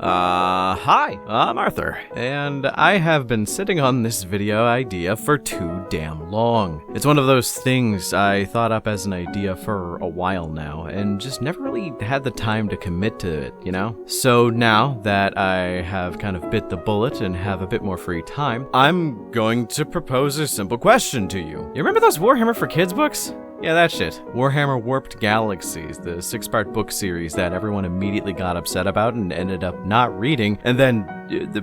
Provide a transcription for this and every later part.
Hi, I'm Arthur, and I have been sitting on this video idea for too damn long. It's one of those things I thought up as an idea for a while now, and just never really had the time to commit to it, you know? So now that I have kind of bit the bullet and have a bit more free time, I'm going to propose a simple question to you. You remember those Warhammer for Kids books? Yeah, that shit. Warhammer Warped Galaxies, the 6-part book series that everyone immediately got upset about and ended up not reading, and then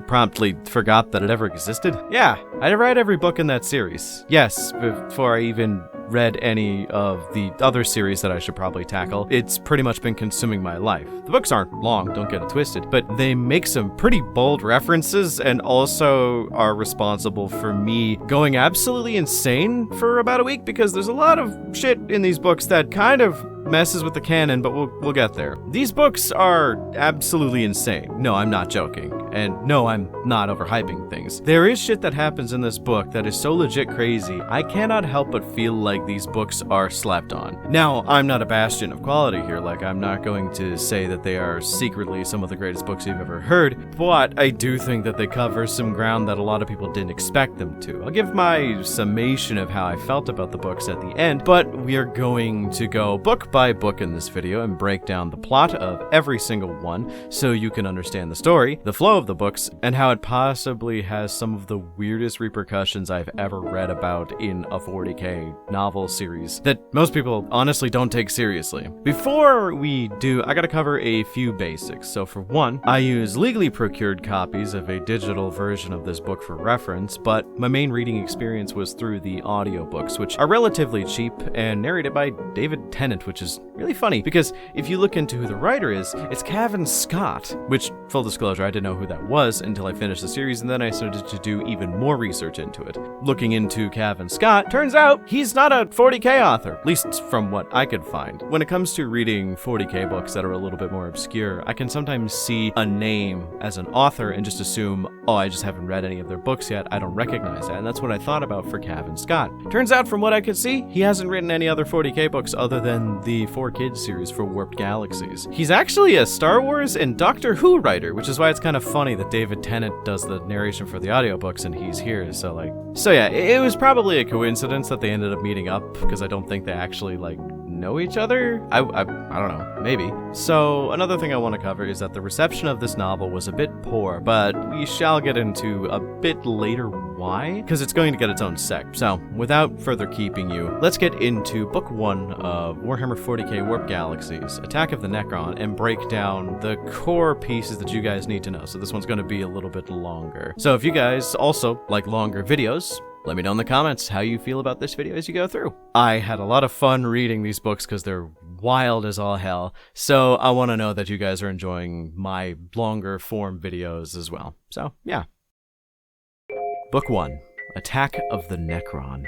promptly forgot that it ever existed. Yeah, I read every book in that series. Yes, before I even read any of the other series that I should probably tackle. It's pretty much been consuming my life. The books aren't long, don't get it twisted, but they make some pretty bold references and also are responsible for me going absolutely insane for about a week because there's a lot of shit in these books that kind of messes with the canon, but we'll get there. These books are absolutely insane. No, I'm not joking. And no, I'm not overhyping things. There is shit that happens in this book that is so legit crazy, I cannot help but feel like these books are slept on. Now, I'm not a bastion of quality here, like I'm not going to say that they are secretly some of the greatest books you've ever heard, but I do think that they cover some ground that a lot of people didn't expect them to. I'll give my summation of how I felt about the books at the end, but we are going to go book by book in this video and break down the plot of every single one so you can understand the story, the flow of the books, and how it possibly has some of the weirdest repercussions I've ever read about in a 40k novel series that most people honestly don't take seriously. Before we do, I gotta cover a few basics. So for one, I use legally procured copies of a digital version of this book for reference, but my main reading experience was through the audiobooks, which are relatively cheap and narrated by David Tennant, which is really funny because if you look into who the writer is, it's Cavan Scott, which, full disclosure, I didn't know who that was until I finished the series, and then I started to do even more research into it. Looking into Cavan Scott, turns out he's not a 40k author, at least from what I could find. When it comes to reading 40k books that are a little bit more obscure, I can sometimes see a name as an author and just assume, oh, I just haven't read any of their books yet, I don't recognize that, and that's what I thought about for Cavan Scott. Turns out, from what I could see, he hasn't written any other 40k books other than the 4Kids series for Warped Galaxies. He's actually a Star Wars and Doctor Who writer, which is why it's kind of funny that David Tennant does the narration for the audiobooks and he's here, so yeah, it was probably a coincidence that they ended up meeting up, because I don't think they actually, know each other? I don't know, maybe. So another thing I want to cover is that the reception of this novel was a bit poor, but we shall get into a bit later why, because it's going to get its own sect. So without further keeping you, let's get into book 1 of Warhammer 40k Warped Galaxies, Attack of the Necron, and break down the core pieces that you guys need to know. So this one's going to be a little bit longer. So if you guys also like longer videos, let me know in the comments how you feel about this video as you go through. I had a lot of fun reading these books because they're wild as all hell, so I want to know that you guys are enjoying my longer form videos as well. So, yeah. Book 1, Attack of the Necron.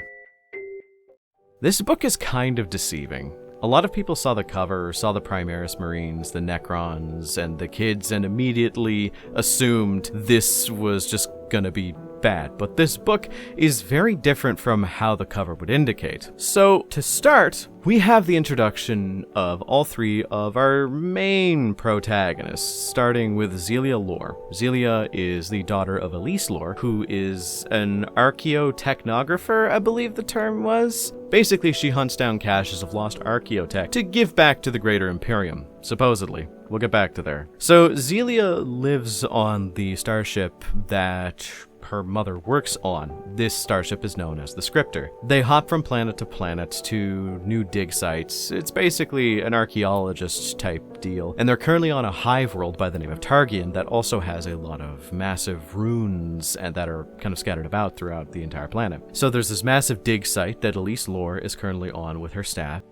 This book is kind of deceiving. A lot of people saw the cover, saw the Primaris Marines, the Necrons, and the kids, and immediately assumed this was just gonna be bad, but this book is very different from how the cover would indicate. So, to start, we have the introduction of all three of our main protagonists, starting with Zelia Lore. Zelia is the daughter of Elise Lore, who is an archaeotechnographer, I believe the term was. Basically, she hunts down caches of lost archaeotech to give back to the Greater Imperium, supposedly. We'll get back to there. So, Zelia lives on the starship that her mother works on. This starship is known as the Scriptor. They hop from planet to planet to new dig sites. It's basically an archaeologist type deal. And they're currently on a hive world by the name of Targian that also has a lot of massive runes and that are kind of scattered about throughout the entire planet. So there's this massive dig site that Elise Lore is currently on with her staff.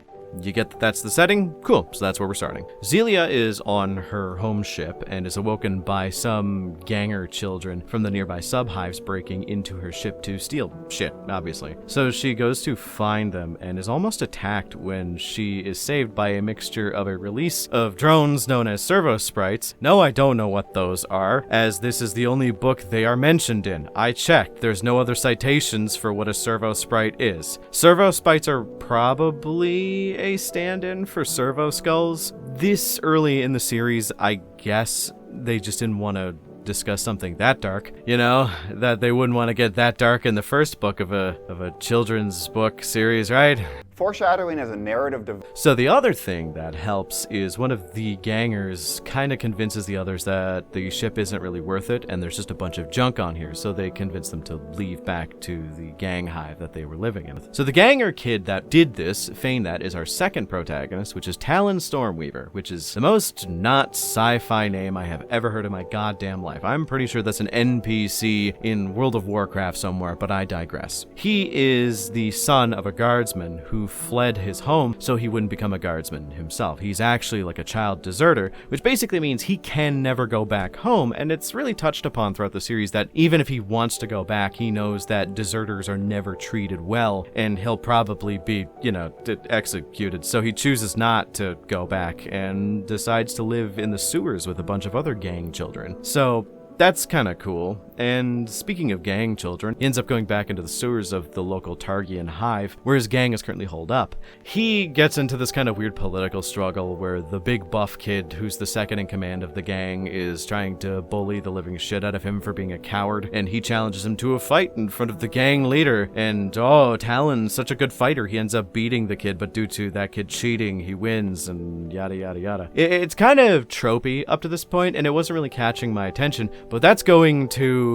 You get that that's the setting? Cool, so that's where we're starting. Zelia is on her home ship and is awoken by some ganger children from the nearby sub-hives breaking into her ship to steal shit, obviously. So she goes to find them and is almost attacked when she is saved by a mixture of a release of drones known as servo sprites. No, I don't know what those are, as this is the only book they are mentioned in. I checked, there's no other citations for what a servo sprite is. Servo sprites are probably a stand-in for servo skulls. This early in the series, I guess they just didn't want to discuss something that dark, you know, that they wouldn't want to get that dark in the first book of a children's book series, right? Foreshadowing is a narrative So the other thing that helps is one of the gangers kind of convinces the others that the ship isn't really worth it and there's just a bunch of junk on here, so they convince them to leave back to the gang hive that they were living in. So the ganger kid that did this, feign that, is our second protagonist, which is Talon Stormweaver, which is the most not sci-fi name I have ever heard in my goddamn life. I'm pretty sure that's an NPC in World of Warcraft somewhere, but I digress. He is the son of a guardsman who fled his home so he wouldn't become a guardsman himself. He's actually like a child deserter, which basically means he can never go back home, and it's really touched upon throughout the series that even if he wants to go back, he knows that deserters are never treated well, and he'll probably be, you know, executed, so he chooses not to go back and decides to live in the sewers with a bunch of other gang children. So that's kind of cool. And speaking of gang children, he ends up going back into the sewers of the local Targian hive, where his gang is currently holed up. He gets into this kind of weird political struggle where the big buff kid, who's the second in command of the gang, is trying to bully the living shit out of him for being a coward, and he challenges him to a fight in front of the gang leader. And Talon's such a good fighter, he ends up beating the kid, but due to that kid cheating, he wins, and yada yada yada. It's kind of tropey up to this point, and it wasn't really catching my attention, but that's going to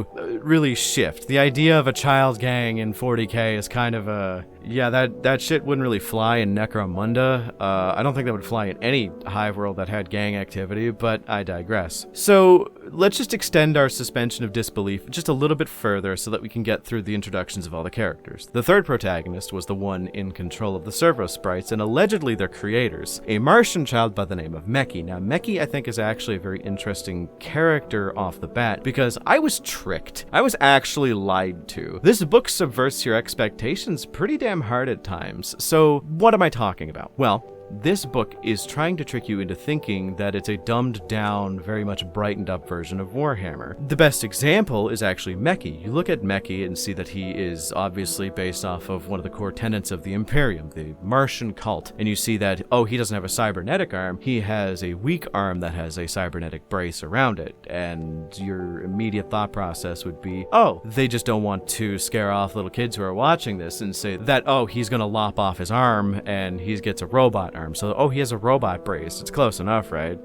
really shift. The idea of a child gang in 40k is kind of a... Yeah, that shit wouldn't really fly in Necromunda. I don't think that would fly in any hive world that had gang activity, but I digress. So let's just extend our suspension of disbelief just a little bit further so that we can get through the introductions of all the characters. The third protagonist was the one in control of the servo sprites and allegedly their creators, a Martian child by the name of Meki. Now, Meki, I think, is actually a very interesting character off the bat because I was tricked. I was actually lied to. This book subverts your expectations pretty damn hard at times. So what am I talking about? Well, this book is trying to trick you into thinking that it's a dumbed down, very much brightened up version of Warhammer. The best example is actually Meki. You look at Meki and see that he is obviously based off of one of the core tenets of the Imperium, the Martian cult, and you see that, he doesn't have a cybernetic arm, he has a weak arm that has a cybernetic brace around it, and your immediate thought process would be, they just don't want to scare off little kids who are watching this and say that, he's gonna lop off his arm and he gets a robot arm. So, he has a robot brace. It's close enough, right?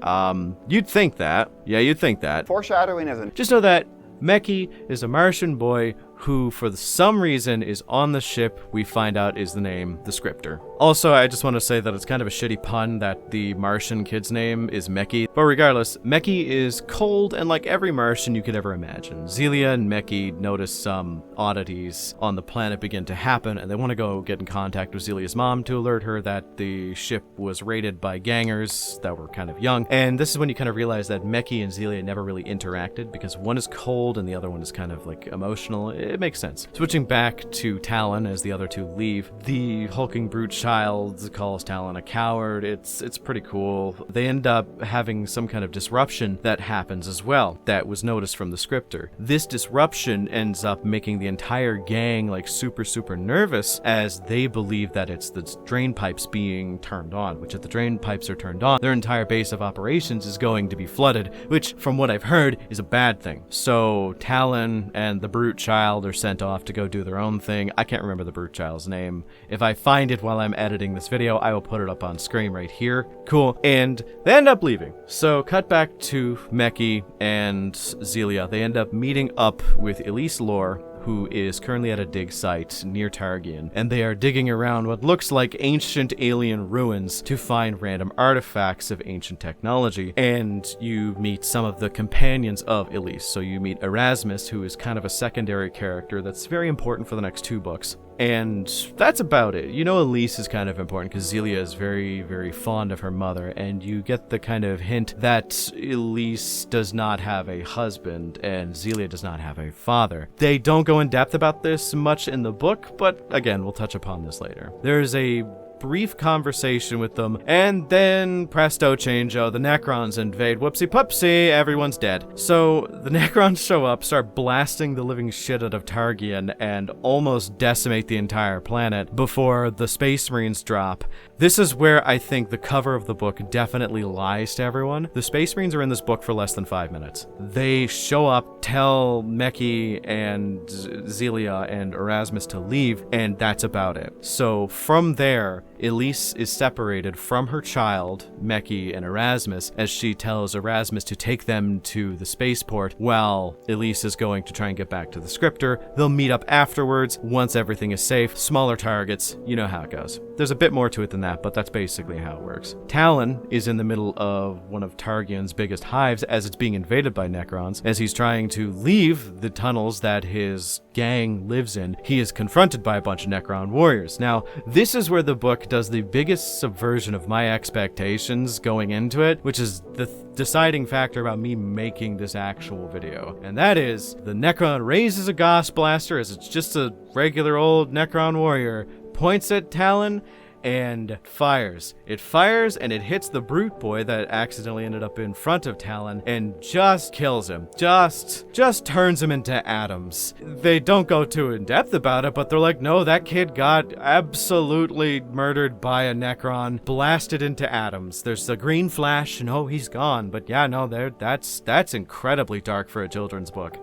You'd think that. Yeah, you'd think that. Foreshadowing isn't. Just know that Meki is a Martian boy who, for some reason, is on the ship we find out is the name, the Scripter. Also, I just want to say that it's kind of a shitty pun that the Martian kid's name is Meki. But regardless, Meki is cold and like every Martian you could ever imagine. Zelia and Meki notice some oddities on the planet begin to happen, and they want to go get in contact with Zelia's mom to alert her that the ship was raided by gangers that were kind of young. And this is when you kind of realize that Meki and Zelia never really interacted because one is cold and the other one is kind of like emotional. It makes sense. Switching back to Talon as the other two leave, the hulking brute child calls Talon a coward. It's pretty cool. They end up having some kind of disruption that happens as well that was noticed from the scripter. This disruption ends up making the entire gang like super nervous as they believe that it's the drain pipes being turned on, which if the drain pipes are turned on, their entire base of operations is going to be flooded, which from what I've heard is a bad thing. So Talon and the brute child are sent off to go do their own thing. I can't remember the brute child's name. If I find it while I'm editing this video, I will put it up on screen right here. Cool. And they end up leaving. So cut back to Meki and Zelia. They end up meeting up with Elise Lore, who is currently at a dig site near Targian, and they are digging around what looks like ancient alien ruins to find random artifacts of ancient technology. And you meet some of the companions of Elise. So you meet Erasmus, who is kind of a secondary character that's very important for the next two books. And that's about it. You know, Elise is kind of important because Zelia is very fond of her mother, and you get the kind of hint that Elise does not have a husband and Zelia does not have a father. They don't go in depth about this much in the book, but again, we'll touch upon this later. There's a brief conversation with them, and then presto changeo, the Necrons invade. Whoopsie poopsie, everyone's dead. So the Necrons show up, start blasting the living shit out of Targian, and almost decimate the entire planet before the Space Marines drop. This is where I think the cover of the book definitely lies to everyone. The Space Marines are in this book for less than 5 minutes. They show up, tell Meki and Zelia and Erasmus to leave, and that's about it. So from there, Elise is separated from her child, Meki and Erasmus, as she tells Erasmus to take them to the spaceport while Elise is going to try and get back to the scripter. They'll meet up afterwards once everything is safe. Smaller targets, you know how it goes. There's a bit more to it than that, but that's basically how it works. Talon is in the middle of one of Targian's biggest hives as it's being invaded by Necrons. As he's trying to leave the tunnels that his gang lives in, he is confronted by a bunch of Necron warriors. Now, this is where the book does the biggest subversion of my expectations going into it, which is the deciding factor about me making this actual video. And that is, the Necron raises a Gauss blaster as it's just a regular old Necron warrior, points at Talon, and fires. It fires and it hits the brute boy that accidentally ended up in front of Talon and just kills him. Just turns him into atoms. They don't go too in depth about it, but they're like, no, that kid got absolutely murdered by a Necron, blasted into atoms. There's a green flash and oh, he's gone. But yeah, no, that's incredibly dark for a children's book.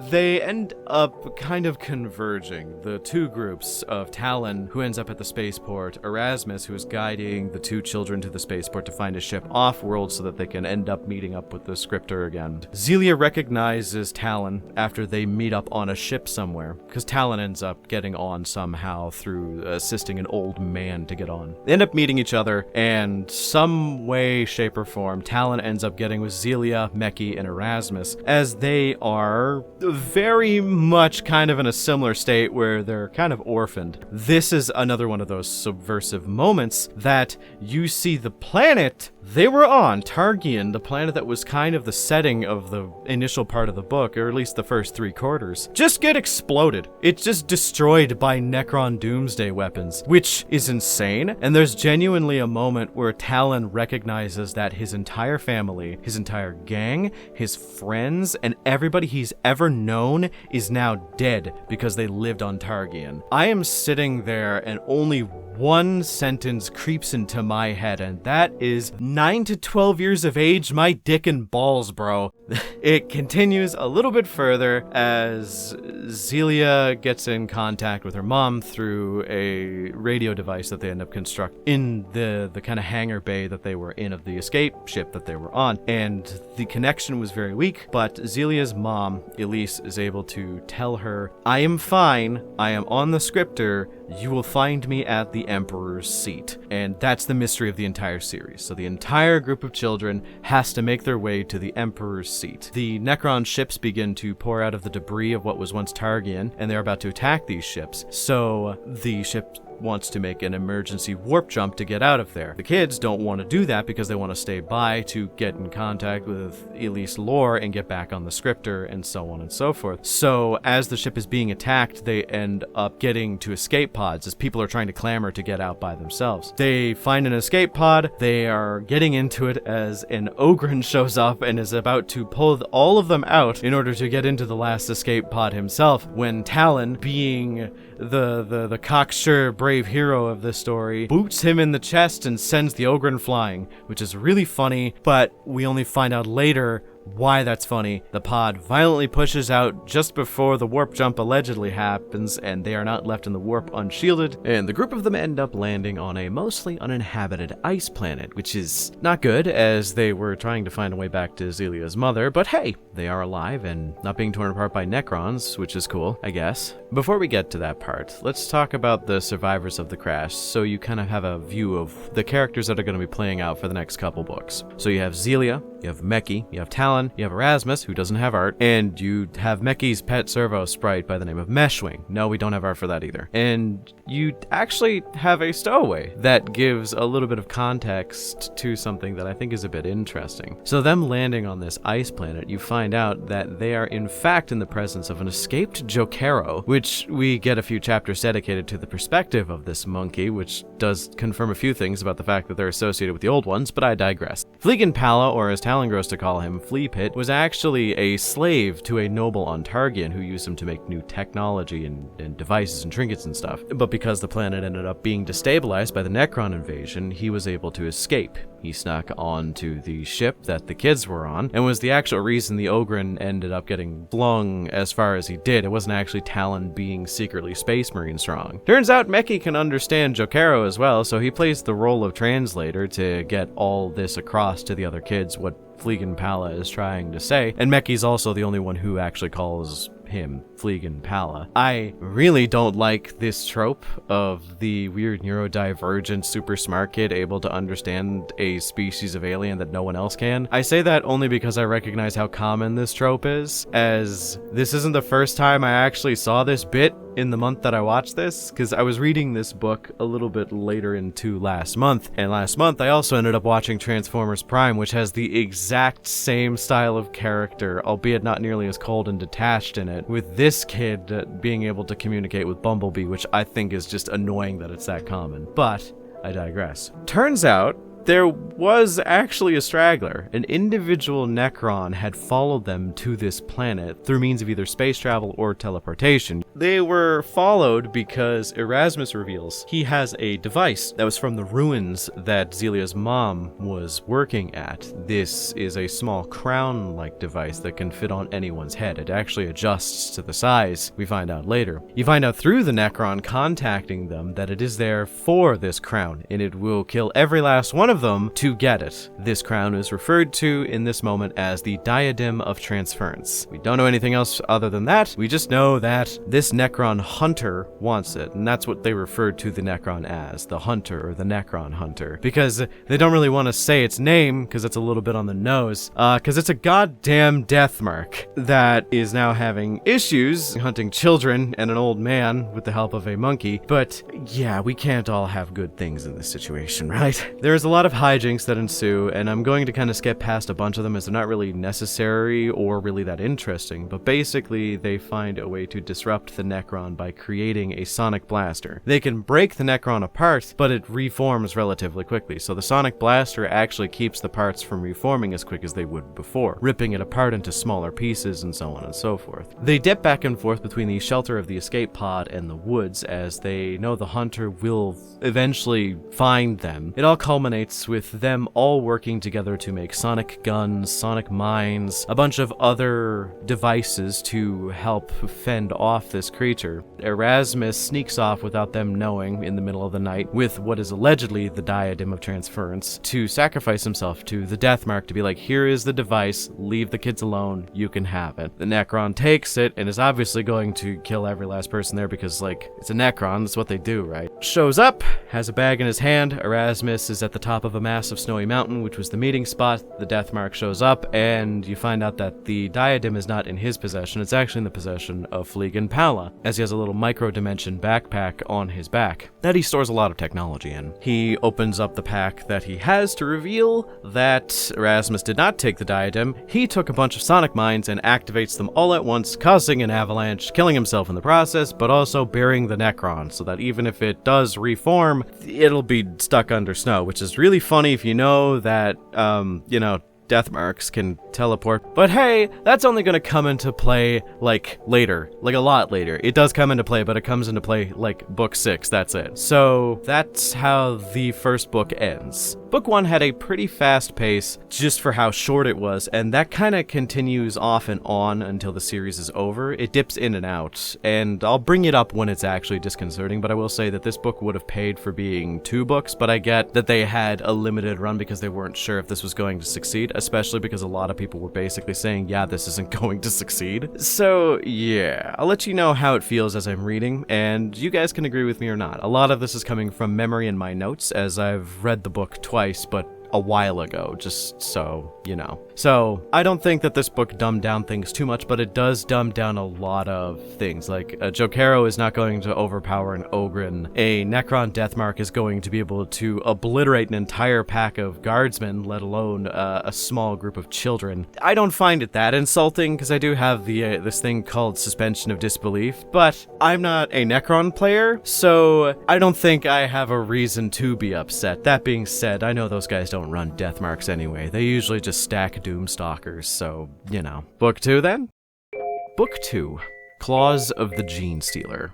They end up kind of converging, the two groups of Talon, who ends up at the spaceport, Erasmus, who is guiding the two children to the spaceport to find a ship off-world so that they can end up meeting up with the scripter again. Zelia recognizes Talon after they meet up on a ship somewhere, because Talon ends up getting on somehow through assisting an old man to get on. They end up meeting each other, and some way, shape, or form, Talon ends up getting with Zelia, Meki, and Erasmus, as they are very much kind of in a similar state where they're kind of orphaned. This is another one of those subversive moments that you see the planet they were on, Targian, the planet that was kind of the setting of the initial part of the book, or at least the first 3 quarters, just get exploded. It's just destroyed by Necron doomsday weapons, which is insane. And there's genuinely a moment where Talon recognizes that his entire family, his entire gang, his friends, and everybody he's ever known is now dead because they lived on Targian. I am sitting there and only one sentence creeps into my head, and that is 9 to 12 years of age, my dick and balls, bro. It continues a little bit further as Zelia gets in contact with her mom through a radio device that they end up constructing in the kind of hangar bay that they were in of the escape ship that they were on. And the connection was very weak, but Zelia's mom, Elise, is able to tell her, I am fine, I am on the scripter, you will find me at the Emperor's seat. And that's the mystery of the entire series. So the entire group of children has to make their way to the Emperor's seat. The Necron ships begin to pour out of the debris of what was once Targian, and they're about to attack these ships. So the ship wants to make an emergency warp jump to get out of there. The kids don't want to do that because they want to stay by to get in contact with Elise Lore and get back on the scripter and so on and so forth. So as the ship is being attacked, they end up getting to escape pods as people are trying to clamor to get out by themselves. They find an escape pod. They are getting into it as an Ogren shows up and is about to pull all of them out in order to get into the last escape pod himself, when Talon, being the cocksure brave hero of this story, boots him in the chest and sends the Ogren flying, which is really funny, but we only find out later why that's funny. The pod violently pushes out just before the warp jump allegedly happens, and they are not left in the warp unshielded, and the group of them end up landing on a mostly uninhabited ice planet, which is not good, as they were trying to find a way back to Zelia's mother, but hey, they are alive and not being torn apart by Necrons, which is cool, I guess. Before we get to that part, let's talk about the survivors of the crash, so you kind of have a view of the characters that are going to be playing out for the next couple books. So you have Zelia, you have Meki, you have Talon, you have Erasmus, who doesn't have art, and you have Meki's pet servo sprite by the name of Meshwing. No, we don't have art for that either. And you actually have a stowaway that gives a little bit of context to something that I think is a bit interesting. So them landing on this ice planet, you find out that they are in fact in the presence of an escaped Jokero, which we get a few chapters dedicated to the perspective of this monkey, which does confirm a few things about the fact that they're associated with the old ones, but I digress. Fleegan Pala, or as Talon grows to call him, Flea Pit, was actually a slave to a noble Ontargian who used him to make new technology and devices and trinkets and stuff. But because the planet ended up being destabilized by the Necron invasion, he was able to escape. He snuck onto the ship that the kids were on, and was the actual reason the Ogryn ended up getting flung as far as he did. It wasn't actually Talon being secretly Space Marine strong. Turns out Meki can understand Jokero as well, so he plays the role of translator to get all this across to the other kids what Fleegan Pala is trying to say, and Meki's also the only one who actually calls him Fleegan Pala. I really don't like this trope of the weird neurodivergent super smart kid able to understand a species of alien that no one else can. I say that only because I recognize how common this trope is, as this isn't the first time I actually saw this bit in the month that I watched this, because I was reading this book a little bit later into last month, and last month I also ended up watching Transformers Prime, which has the exact same style of character, albeit not nearly as cold and detached in it, with this kid being able to communicate with Bumblebee, which I think is just annoying that it's that common. But I digress. Turns out there was actually a straggler. An individual Necron had followed them to this planet through means of either space travel or teleportation. They were followed because Erasmus reveals he has a device that was from the ruins that Zelia's mom was working at. This is a small crown-like device that can fit on anyone's head. It actually adjusts to the size, we find out later. You find out through the Necron contacting them that it is there for this crown, and it will kill every last one of them to get it. This crown is referred to in this moment as the Diadem of Transference. We don't know anything else other than that. We just know that this Necron hunter wants it, and that's what they referred to the Necron as, the hunter or the Necron hunter, because they don't really want to say its name because it's a little bit on the nose, because it's a goddamn death mark that is now having issues hunting children and an old man with the help of a monkey. But yeah, we can't all have good things in this situation, right? There's a lot of hijinks that ensue, and I'm going to kind of skip past a bunch of them as they're not really necessary or really that interesting, but basically they find a way to disrupt the Necron by creating a sonic blaster. They can break the Necron apart, but it reforms relatively quickly, so the sonic blaster actually keeps the parts from reforming as quick as they would before, ripping it apart into smaller pieces and so on and so forth. They dip back and forth between the shelter of the escape pod and the woods as they know the hunter will eventually find them. It all culminates with them all working together to make sonic guns, sonic mines, a bunch of other devices to help fend off this creature. Erasmus sneaks off without them knowing in the middle of the night with what is allegedly the Diadem of Transference to sacrifice himself to the death mark to be like, here is the device, leave the kids alone, you can have it. The Necron takes it and is obviously going to kill every last person there because, like, it's a Necron, that's what they do, right? Shows up, has a bag in his hand. Erasmus is at the top of a massive snowy mountain, which was the meeting spot. The death mark shows up, and you find out that the diadem is not in his possession. It's actually in the possession of Fleegan Pala, as he has a little micro-dimension backpack on his back that he stores a lot of technology in. He opens up the pack that he has to reveal that Erasmus did not take the diadem. He took a bunch of sonic mines and activates them all at once, causing an avalanche, killing himself in the process, but also burying the Necron, so that even if it does reform, it'll be stuck under snow, which is really funny if you know that, death marks can teleport. But hey, that's only going to come into play, like, later. Like, a lot later. It does come into play, but it comes into play, like, book 6, that's it. So, that's how the first book ends. Book 1 had a pretty fast pace, just for how short it was, and that kind of continues off and on until the series is over. It dips in and out, and I'll bring it up when it's actually disconcerting, but I will say that this book would have paid for being 2 books, but I get that they had a limited run because they weren't sure if this was going to succeed, especially because a lot of people were basically saying, yeah, this isn't going to succeed. So, yeah, I'll let you know how it feels as I'm reading, and you guys can agree with me or not. A lot of this is coming from memory in my notes, as I've read the book twice, but a while ago, just so you know. So I don't think that this book dumbed down things too much, but it does dumb down a lot of things. Like a Jokero is not going to overpower an Ogren. A Necron Deathmark is going to be able to obliterate an entire pack of guardsmen, let alone a small group of children. I don't find it that insulting, because I do have this thing called suspension of disbelief, but I'm not a Necron player, so I don't think I have a reason to be upset. That being said, I know those guys don't run Deathmarks anyway. They usually just stack Doomstalkers, so, you know. Book 2 then? Book 2, Claws of the Genestealer.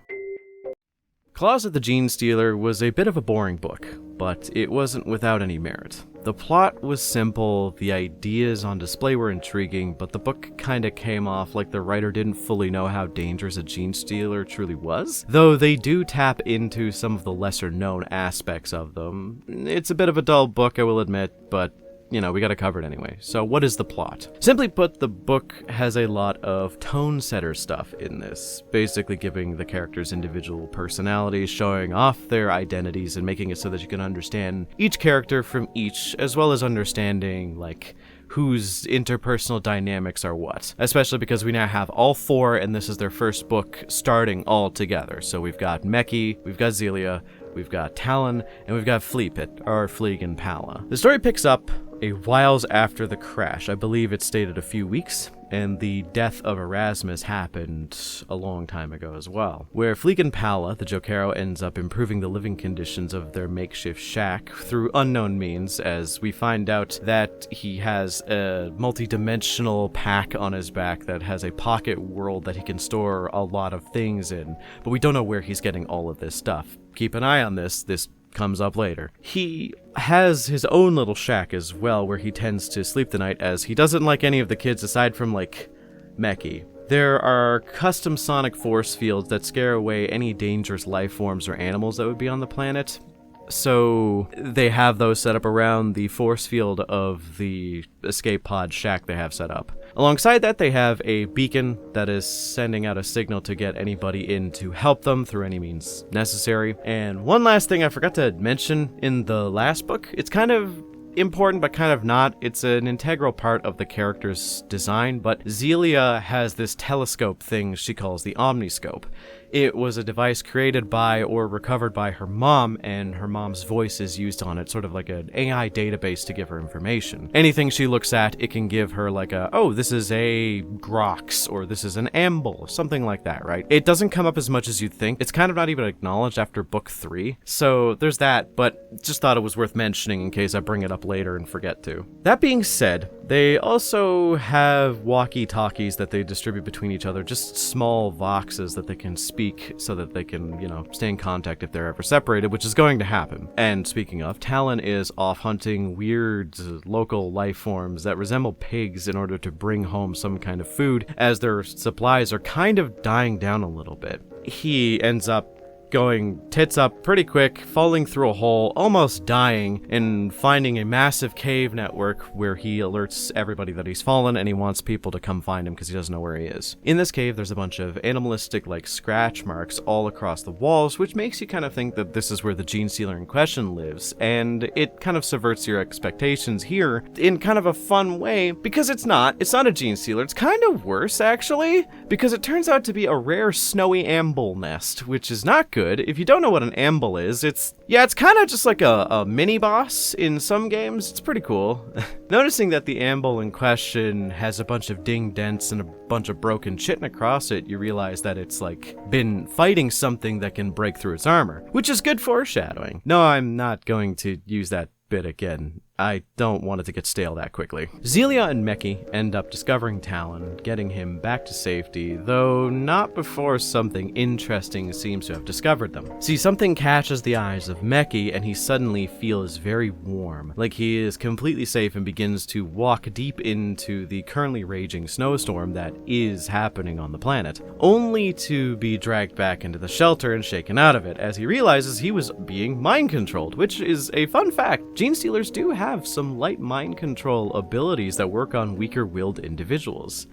Claws of the Genestealer was a bit of a boring book, but it wasn't without any merit. The plot was simple, the ideas on display were intriguing, but the book kinda came off like the writer didn't fully know how dangerous a Genestealer truly was, though they do tap into some of the lesser known aspects of them. It's a bit of a dull book, I will admit, but you know, we gotta cover it anyway. So what is the plot? Simply put, the book has a lot of tone setter stuff in this, basically giving the characters individual personalities, showing off their identities, and making it so that you can understand each character from each, as well as understanding, like, whose interpersonal dynamics are what. Especially because we now have all four, and this is their first book starting all together. So we've got Meki, we've got Zelia, we've got Talon, and we've got Fleepit, or Fleegan Pala. The story picks up a whiles after the crash. I believe it's stated a few weeks, and the death of Erasmus happened a long time ago as well, where Fleegan Pala, the Jokero, ends up improving the living conditions of their makeshift shack through unknown means, as we find out that he has a multi-dimensional pack on his back that has a pocket world that he can store a lot of things in, but we don't know where he's getting all of this stuff. Keep an eye on this comes up later. He has his own little shack as well, where he tends to sleep the night, as he doesn't like any of the kids aside from, like, Meki. There are custom sonic force fields that scare away any dangerous life forms or animals that would be on the planet. So they have those set up around the force field of the escape pod shack they have set up. Alongside that, they have a beacon that is sending out a signal to get anybody in to help them through any means necessary. And one last thing I forgot to mention in the last book, it's kind of important but kind of not. It's an integral part of the character's design, but Zelia has this telescope thing she calls the Omniscope. It was a device created by or recovered by her mom, and her mom's voice is used on it, sort of like an AI database to give her information. Anything she looks at, it can give her like a, oh, this is a Grox, or this is an Amble, something like that, right? It doesn't come up as much as you'd think. It's kind of not even acknowledged after book 3, so there's that, but just thought it was worth mentioning in case I bring it up later and forget to. That being said, they also have walkie-talkies that they distribute between each other, just small voxes that they can speak so that they can, you know, stay in contact if they're ever separated, which is going to happen. And speaking of, Talon is off hunting weird local life forms that resemble pigs in order to bring home some kind of food, as their supplies are kind of dying down a little bit. He ends up going tits up pretty quick, falling through a hole, almost dying, and finding a massive cave network where he alerts everybody that he's fallen, and he wants people to come find him because he doesn't know where he is. In this cave, there's a bunch of animalistic, like, scratch marks all across the walls, which makes you kind of think that this is where the Genestealer in question lives, and it kind of subverts your expectations here in kind of a fun way, because it's not a Genestealer. It's kind of worse, actually, because it turns out to be a rare snowy amble nest, which is not good. If you don't know what an amble is, it's kind of just like a mini-boss in some games. It's pretty cool. Noticing that the amble in question has a bunch of ding dents and a bunch of broken chitin across it, you realize that it's like been fighting something that can break through its armor, which is good foreshadowing. No, I'm not going to use that bit again. I don't want it to get stale that quickly. Zelia and Meki end up discovering Talon, getting him back to safety, though not before something interesting seems to have discovered them. See, something catches the eyes of Meki, and he suddenly feels very warm, like he is completely safe, and begins to walk deep into the currently raging snowstorm that is happening on the planet, only to be dragged back into the shelter and shaken out of it, as he realizes he was being mind-controlled, which is a fun fact. Genestealers do have have some light mind control abilities that work on weaker-willed individuals.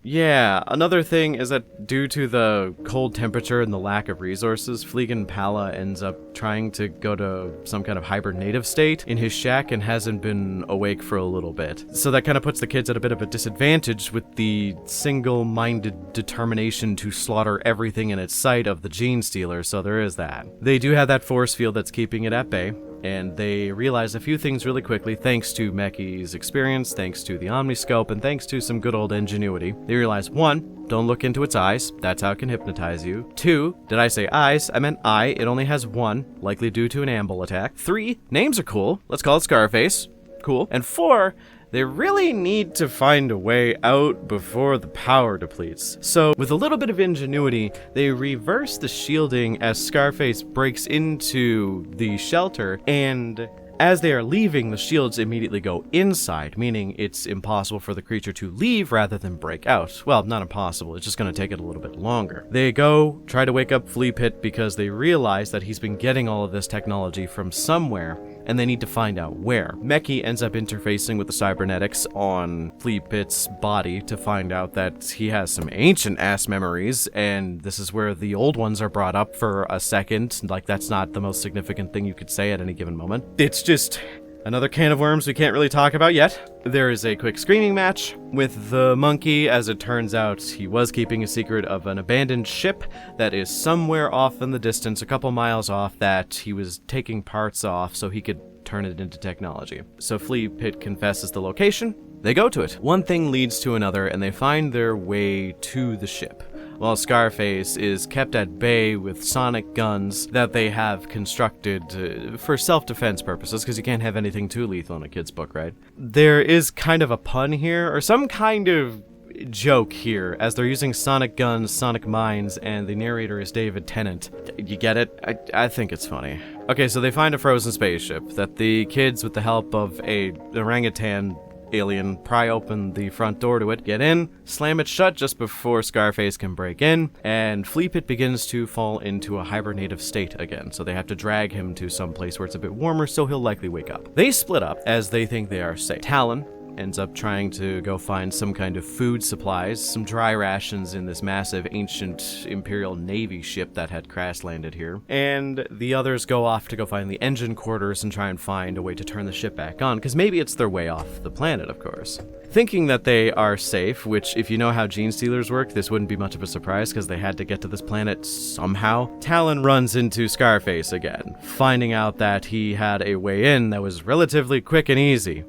Yeah, another thing is that due to the cold temperature and the lack of resources, Fleegan Pala ends up trying to go to some kind of hibernative state in his shack and hasn't been awake for a little bit. So that kind of puts the kids at a bit of a disadvantage with the single-minded determination to slaughter everything in its sight of the Genestealer, so there is that. They do have that force field that's keeping it at bay, and they realize a few things really quickly thanks to Meki's experience, thanks to the Omniscope, and thanks to some good old ingenuity. They realize, 1, don't look into its eyes, that's how it can hypnotize you. 2, did I say eyes? I meant eye, it only has 1, likely due to an amble attack. 3, names are cool, let's call it Scarface, cool. And 4, they really need to find a way out before the power depletes. So, with a little bit of ingenuity, they reverse the shielding as Scarface breaks into the shelter, and as they are leaving, the shields immediately go inside, meaning it's impossible for the creature to leave rather than break out. Well, not impossible, it's just going to take it a little bit longer. They go, try to wake up Flea Pit because they realize that he's been getting all of this technology from somewhere, and they need to find out where. Meki ends up interfacing with the cybernetics on Flea Pit's body to find out that he has some ancient-ass memories, and this is where the old ones are brought up for a second. Like, that's not the most significant thing you could say at any given moment. It's just another can of worms we can't really talk about yet. There is a quick screaming match with the monkey. As it turns out, he was keeping a secret of an abandoned ship that is somewhere off in the distance, a couple miles off, that he was taking parts off so he could turn it into technology. So Flea Pit confesses the location. They go to it. One thing leads to another, and they find their way to the ship, while Scarface is kept at bay with sonic guns that they have constructed for self-defense purposes, because you can't have anything too lethal in a kid's book, right? There is kind of a pun here, or some kind of joke here, as they're using sonic guns, sonic mines, and the narrator is David Tennant. You get it? I think it's funny. Okay, so they find a frozen spaceship that the kids, with the help of a orangutan alien, pry open the front door to it, get in, slam it shut just before Scarface can break in, and Flea Pit begins to fall into a hibernative state again, so they have to drag him to some place where it's a bit warmer, so he'll likely wake up. They split up as they think they are safe. Talon ends up trying to go find some kind of food supplies, some dry rations in this massive ancient Imperial Navy ship that had crash landed here. And the others go off to go find the engine quarters and try and find a way to turn the ship back on, because maybe it's their way off the planet, of course. Thinking that they are safe, which if you know how Genestealers work, this wouldn't be much of a surprise because they had to get to this planet somehow. Talon runs into Scarface again, finding out that he had a way in that was relatively quick and easy.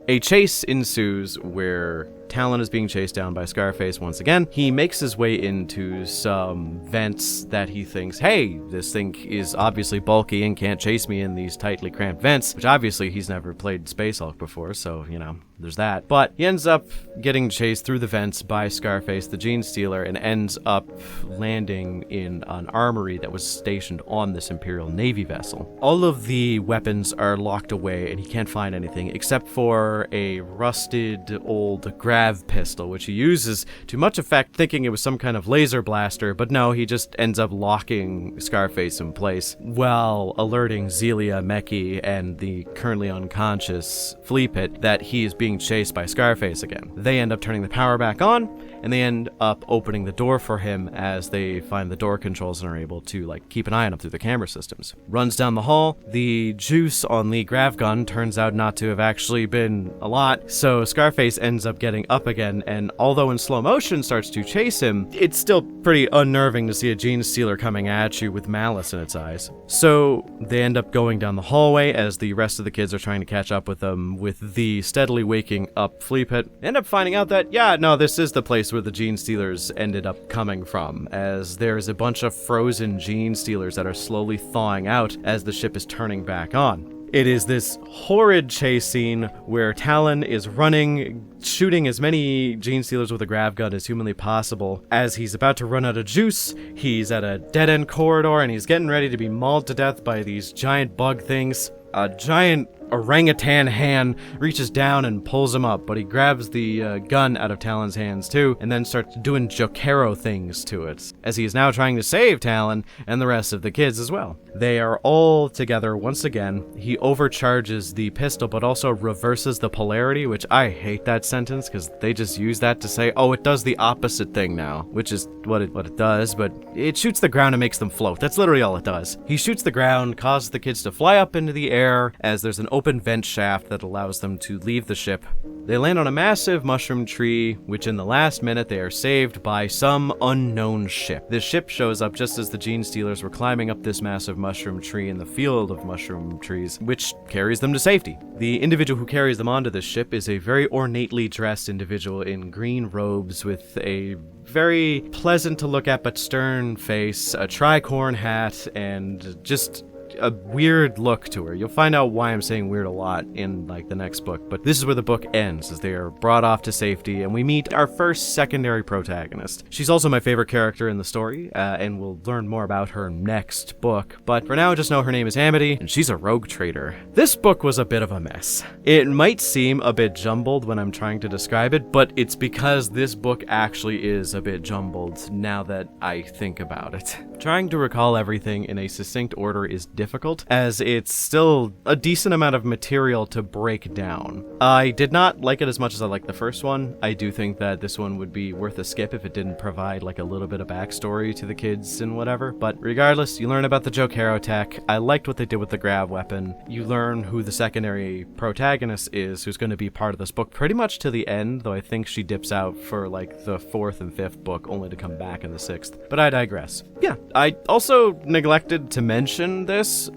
A chase ensues where Talon is being chased down by Scarface once again. He makes his way into some vents that he thinks, hey, this thing is obviously bulky and can't chase me in these tightly cramped vents, which obviously he's never played Space Hulk before, so, you know, there's that. But he ends up getting chased through the vents by Scarface, the Genestealer, and ends up landing in an armory that was stationed on this Imperial Navy vessel. All of the weapons are locked away, and he can't find anything except for a rusted old grav pistol, which he uses to much effect, thinking it was some kind of laser blaster, but no, he just ends up locking Scarface in place while alerting Zelia, Meki, and the currently unconscious Flea Pit that he is being chased by Scarface again. They end up turning the power back on, and they end up opening the door for him as they find the door controls and are able to, like, keep an eye on him through the camera systems. Runs down the hall. The juice on the grav gun turns out not to have actually been a lot, so Scarface ends up getting up again, and although in slow motion starts to chase him, it's still pretty unnerving to see a Genestealer coming at you with malice in its eyes. So they end up going down the hallway as the rest of the kids are trying to catch up with them, with the steadily waking up Flea Pit. End up finding out that, yeah, no, this is the place where the Genestealers ended up coming from, as there's a bunch of frozen Genestealers that are slowly thawing out as the ship is turning back on. It is this horrid chase scene where Talon is running, shooting as many Genestealers with a grav gun as humanly possible. As he's about to run out of juice, he's at a dead-end corridor and he's getting ready to be mauled to death by these giant bug things. A giant orangutan hand reaches down and pulls him up, but he grabs the gun out of Talon's hands too, and then starts doing Jokero things to it, as he is now trying to save Talon and the rest of the kids as well. They are all together once again. He overcharges the pistol, but also reverses the polarity, which I hate that sentence, because they just use that to say, oh, it does the opposite thing now, which is what it does, but it shoots the ground and makes them float. That's literally all it does. He shoots the ground, causes the kids to fly up into the air, as there's an open vent shaft that allows them to leave the ship. They land on a massive mushroom tree, which in the last minute they are saved by some unknown ship. This ship shows up just as the Genestealers were climbing up this massive mushroom tree in the field of mushroom trees, which carries them to safety. The individual who carries them onto this ship is a very ornately dressed individual in green robes with a very pleasant to look at but stern face, a tricorn hat, and just a weird look to her. You'll find out why I'm saying weird a lot in like the next book, but this is where the book ends, as they are brought off to safety and we meet our first secondary protagonist. She's also my favorite character in the story, and we'll learn more about her next book, but for now just know her name is Amity and she's a rogue trader. This book was a bit of a mess. It might seem a bit jumbled when I'm trying to describe it, but it's because this book actually is a bit jumbled now that I think about it. Trying to recall everything in a succinct order is difficult, as it's still a decent amount of material to break down. I did not like it as much as I liked the first one. I do think that this one would be worth a skip if it didn't provide like a little bit of backstory to the kids and whatever, but regardless, you learn about the Jokero tech. I liked what they did with the grav weapon. You learn who the secondary protagonist is, who's going to be part of this book pretty much to the end, though I think she dips out for like the 4th and 5th book, only to come back in the 6th. But I digress. Yeah, I also neglected to mention this,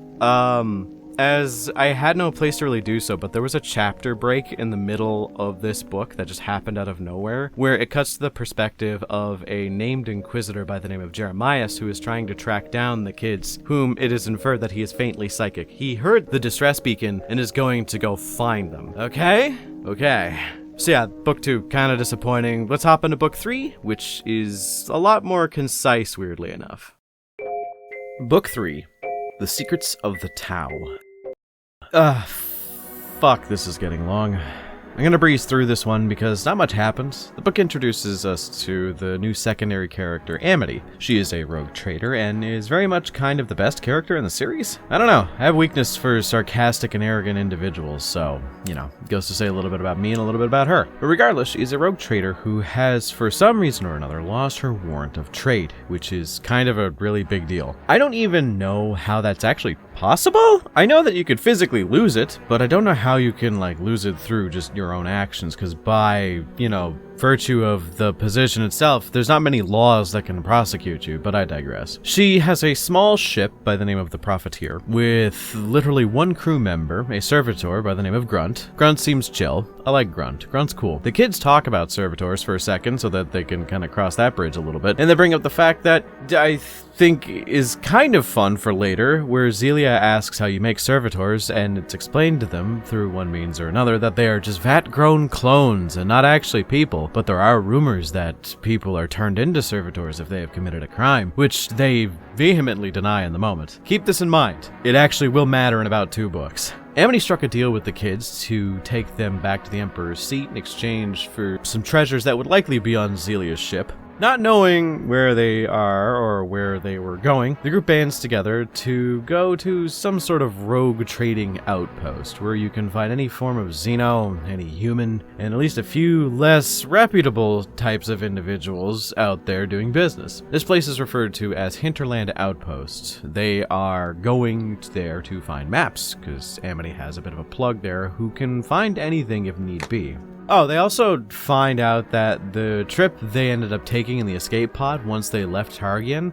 as I had no place to really do so, but there was a chapter break in the middle of this book that just happened out of nowhere, where it cuts to the perspective of a named inquisitor by the name of Jeremias, who is trying to track down the kids, whom it is inferred that he is faintly psychic. He heard the distress beacon and is going to go find them. Okay. So yeah, book 2, kind of disappointing. Let's hop into book 3, which is a lot more concise, weirdly enough. Book 3, The Secrets of the Tau. Fuck, this is getting long. I'm gonna breeze through this one because not much happens. The book introduces us to the new secondary character, Amity. She is a rogue trader and is very much kind of the best character in the series. I don't know, I have weakness for sarcastic and arrogant individuals, so, you know, it goes to say a little bit about me and a little bit about her. But regardless, she is a rogue trader who has, for some reason or another, lost her warrant of trade, which is kind of a really big deal. I don't even know how that's actually possible. I know that you could physically lose it, but I don't know how you can, like, lose it through just your own actions, because by, you know, virtue of the position itself, there's not many laws that can prosecute you, but I digress. She has a small ship by the name of the Profiteer, with literally one crew member, a servitor by the name of Grunt. Grunt seems chill. I like Grunt. Grunt's cool. The kids talk about servitors for a second so that they can kind of cross that bridge a little bit, and they bring up the fact that I think is kind of fun for later, where Zelia asks how you make servitors, and it's explained to them through one means or another that they are just vat-grown clones and not actually people, but there are rumors that people are turned into servitors if they have committed a crime, which they vehemently deny in the moment. Keep this in mind. It actually will matter in about 2 books. Amity struck a deal with the kids to take them back to the Emperor's seat in exchange for some treasures that would likely be on Zelia's ship. Not knowing where they are or where they were going, the group bands together to go to some sort of rogue trading outpost where you can find any form of Xeno, any human, and at least a few less reputable types of individuals out there doing business. This place is referred to as Hinterland Outpost. They are going there to find maps, because Amity has a bit of a plug there who can find anything if need be. Oh, they also find out that the trip they ended up taking in the escape pod once they left Targian,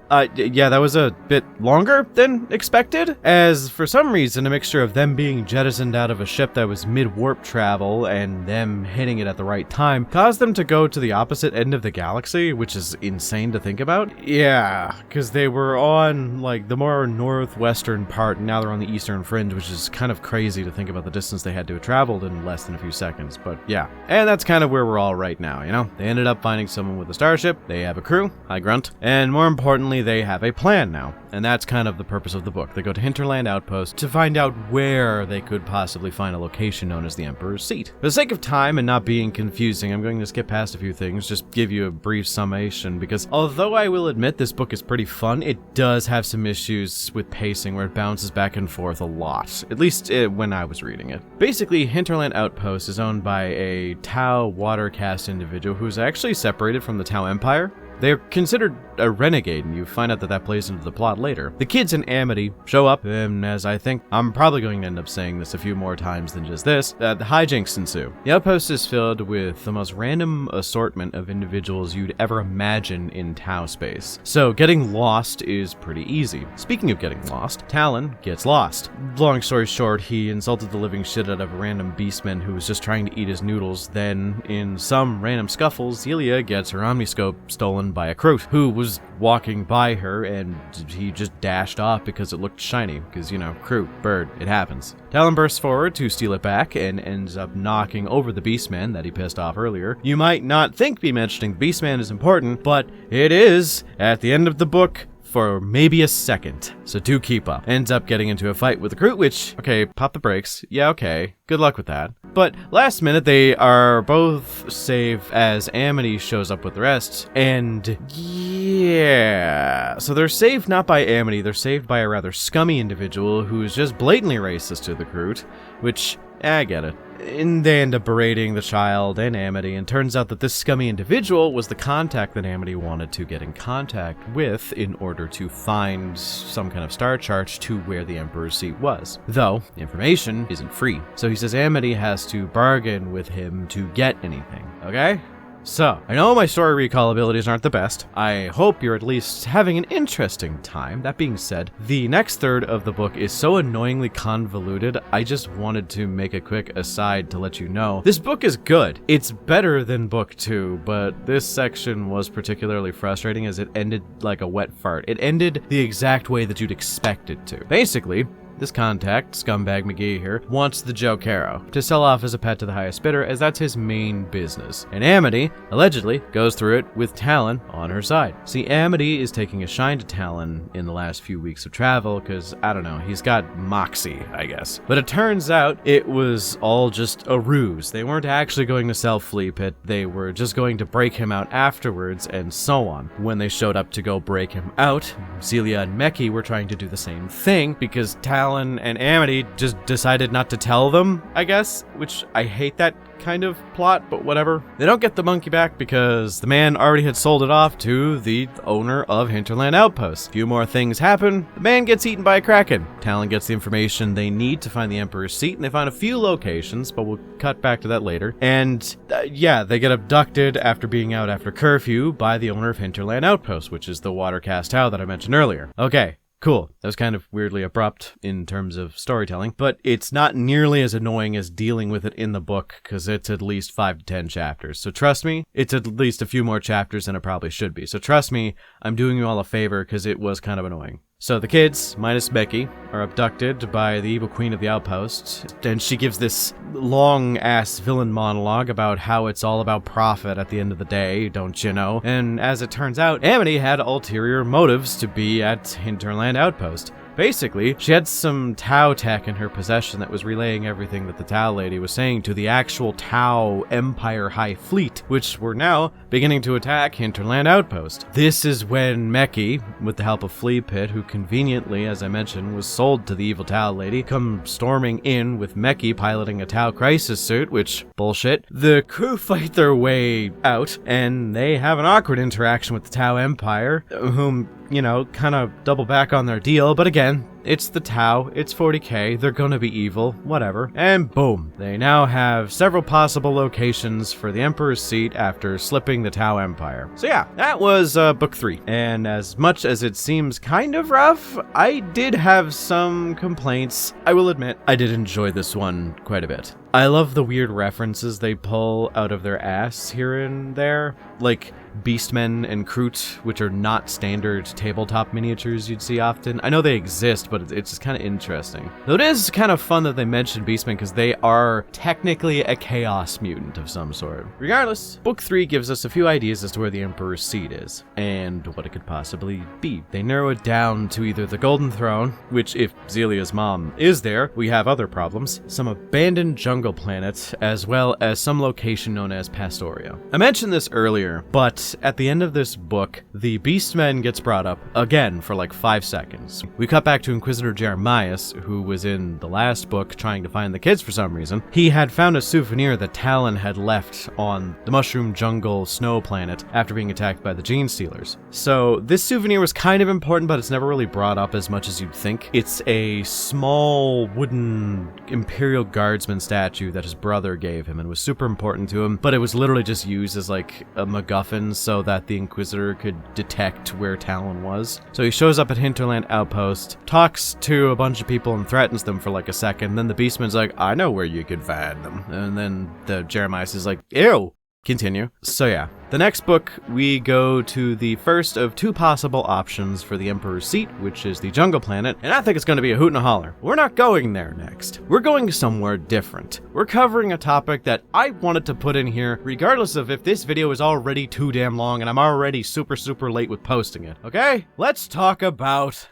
yeah, that was a bit longer than expected, as for some reason a mixture of them being jettisoned out of a ship that was mid-warp travel and them hitting it at the right time caused them to go to the opposite end of the galaxy, which is insane to think about. Yeah, because they were on, like, the more northwestern part, and now they're on the eastern fringe, which is kind of crazy to think about the distance they had to have traveled in less than a few seconds, but yeah. And that's kind of where we're all right now, you know? They ended up finding someone with a starship, they have a crew, I grunt, and more importantly, they have a plan now. And that's kind of the purpose of the book. They go to Hinterland Outpost to find out where they could possibly find a location known as the Emperor's Seat. For the sake of time and not being confusing, I'm going to skip past a few things, just give you a brief summation, because although I will admit this book is pretty fun, it does have some issues with pacing where it bounces back and forth a lot, at least when I was reading it. Basically, Hinterland Outpost is owned by a Tau water caste individual who's actually separated from the Tau Empire. They're considered a renegade, and you find out that that plays into the plot later. The kids and Amity show up, and as I think I'm probably going to end up saying this a few more times than just this, the hijinks ensue. The outpost is filled with the most random assortment of individuals you'd ever imagine in Tau space. So getting lost is pretty easy. Speaking of getting lost, Talon gets lost. Long story short, he insulted the living shit out of a random beastman who was just trying to eat his noodles. Then, in some random scuffle, Zelia gets her omniscope stolen by a Kroot who was walking by her, and he just dashed off because it looked shiny, because, you know, Kroot, bird, it happens. Talon bursts forward to steal it back and ends up knocking over the Beastman that he pissed off earlier. You might not think me mentioning the Beastman is important, but it is at the end of the book for maybe a second, so do keep up. Ends up getting into a fight with the Kroot, which, okay, pop the brakes, yeah, okay, good luck with that. But last minute, they are both saved as Amity shows up with the rest, and yeah, so they're saved not by Amity, they're saved by a rather scummy individual who's just blatantly racist to the Kroot, which, I get it. And they end up berating the child and Amity, and turns out that this scummy individual was the contact that Amity wanted to get in contact with in order to find some kind of star chart to where the Emperor's Seat was. Though, information isn't free, so he says Amity has to bargain with him to get anything, okay? So, I know my story recall abilities aren't the best. I hope you're at least having an interesting time. That being said, the next third of the book is so annoyingly convoluted, I just wanted to make a quick aside to let you know. This book is good. It's better than book 2, but this section was particularly frustrating as it ended like a wet fart. It ended the exact way that you'd expect it to. Basically, this contact, Scumbag McGee here, wants the Joe Caro to sell off as a pet to the highest bidder, as that's his main business. And Amity, allegedly, goes through it with Talon on her side. See, Amity is taking a shine to Talon in the last few weeks of travel, because, I don't know, he's got moxie, I guess. But it turns out it was all just a ruse. They weren't actually going to sell Flea Pit, they were just going to break him out afterwards, and so on. When they showed up to go break him out, Zelia and Meki were trying to do the same thing, because Talon and Amity just decided not to tell them, I guess, which I hate that kind of plot, but whatever. They don't get the monkey back because the man already had sold it off to the owner of Hinterland Outpost. A few more things happen. The man gets eaten by a kraken. Talon gets the information they need to find the Emperor's Seat, and they find a few locations, but we'll cut back to that later. And yeah, they get abducted after being out after curfew by the owner of Hinterland Outpost, which is the water caste Tau that I mentioned earlier. Okay. Cool. That was kind of weirdly abrupt in terms of storytelling, but it's not nearly as annoying as dealing with it in the book, because it's at least 5 to 10 chapters. So trust me, it's at least a few more chapters than it probably should be. So trust me, I'm doing you all a favor, because it was kind of annoying. So the kids, minus Becky, are abducted by the evil queen of the outpost, and she gives this long-ass villain monologue about how it's all about profit at the end of the day, don't you know? And as it turns out, Amity had ulterior motives to be at Hinterland Outpost. Basically, she had some Tau tech in her possession that was relaying everything that the Tau lady was saying to the actual Tau Empire High Fleet, which were now beginning to attack Hinterland Outpost. This is when Meki, with the help of Flea Pit, who conveniently, as I mentioned, was sold to the evil Tau lady, come storming in with Meki piloting a Tau crisis suit, which, bullshit. The crew fight their way out, and they have an awkward interaction with the Tau Empire, whom, you know, kind of double back on their deal, but again, it's the Tau, it's 40k, they're gonna be evil, whatever. And boom, they now have several possible locations for the Emperor's Seat after slipping the Tau Empire. So yeah, that was book 3. And as much as it seems kind of rough, I did have some complaints. I will admit, I did enjoy this one quite a bit. I love the weird references they pull out of their ass here and there, like Beastmen and Kroot, which are not standard tabletop miniatures you'd see often. I know they exist, but but it's just kind of interesting. Though it is kind of fun that they mentioned Beastmen because they are technically a chaos mutant of some sort. Regardless, book 3 gives us a few ideas as to where the Emperor's seat is and what it could possibly be. They narrow it down to either the Golden Throne, which if Zelia's mom is there, we have other problems, some abandoned jungle planet, as well as some location known as Pastoria. I mentioned this earlier, but at the end of this book, the Beastmen gets brought up again for like 5 seconds. We cut back to Inquisitor Jeremias, who was in the last book trying to find the kids for some reason. He had found a souvenir that Talon had left on the Mushroom Jungle Snow planet after being attacked by the Genestealers. So this souvenir was kind of important, but it's never really brought up as much as you'd think. It's a small wooden Imperial Guardsman statue that his brother gave him and was super important to him, but it was literally just used as like a MacGuffin so that the Inquisitor could detect where Talon was. So he shows up at Hinterland Outpost, talks to a bunch of people and threatens them for like a second, then the Beastman's like, I know where you could find them. And then the Jeremias is like, ew! Continue. So yeah, the next book, we go to the first of 2 possible options for the Emperor's seat, which is the Jungle Planet, and I think it's going to be a hoot and a holler. We're not going there next. We're going somewhere different. We're covering a topic that I wanted to put in here, regardless of if this video is already too damn long and I'm already super late with posting it, okay? Let's talk about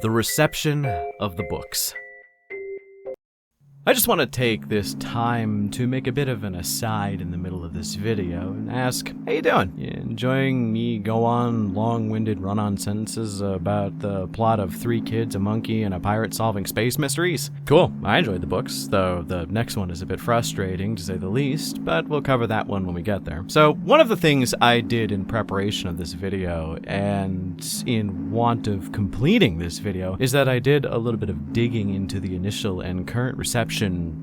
the reception of the books. I just want to take this time to make a bit of an aside in the middle of this video and ask, how you doing? You enjoying me go on long-winded run-on sentences about the plot of 3 kids, a monkey, and a pirate solving space mysteries? Cool, I enjoyed the books, though the next one is a bit frustrating to say the least, but we'll cover that one when we get there. So, one of the things I did in preparation of this video, and in want of completing this video, is that I did a little bit of digging into the initial and current reception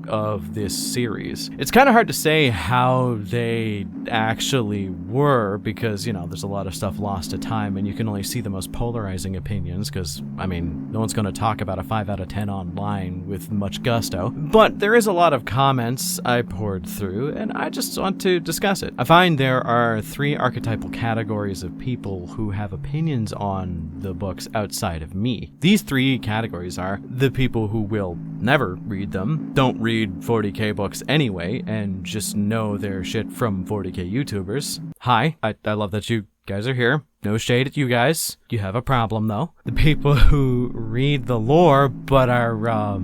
of this series. It's kind of hard to say how they actually were because, you know, there's a lot of stuff lost to time and you can only see the most polarizing opinions because, I mean, no one's going to talk about a 5 out of 10 online with much gusto. But there is a lot of comments I poured through and I just want to discuss it. I find there are 3 archetypal categories of people who have opinions on the books outside of me. These 3 categories are the people who will never read them, don't read 40k books anyway, and just know their shit from 40k YouTubers. Hi, I love that you guys are here. No shade at you guys. You have a problem though. The people who read the lore but are,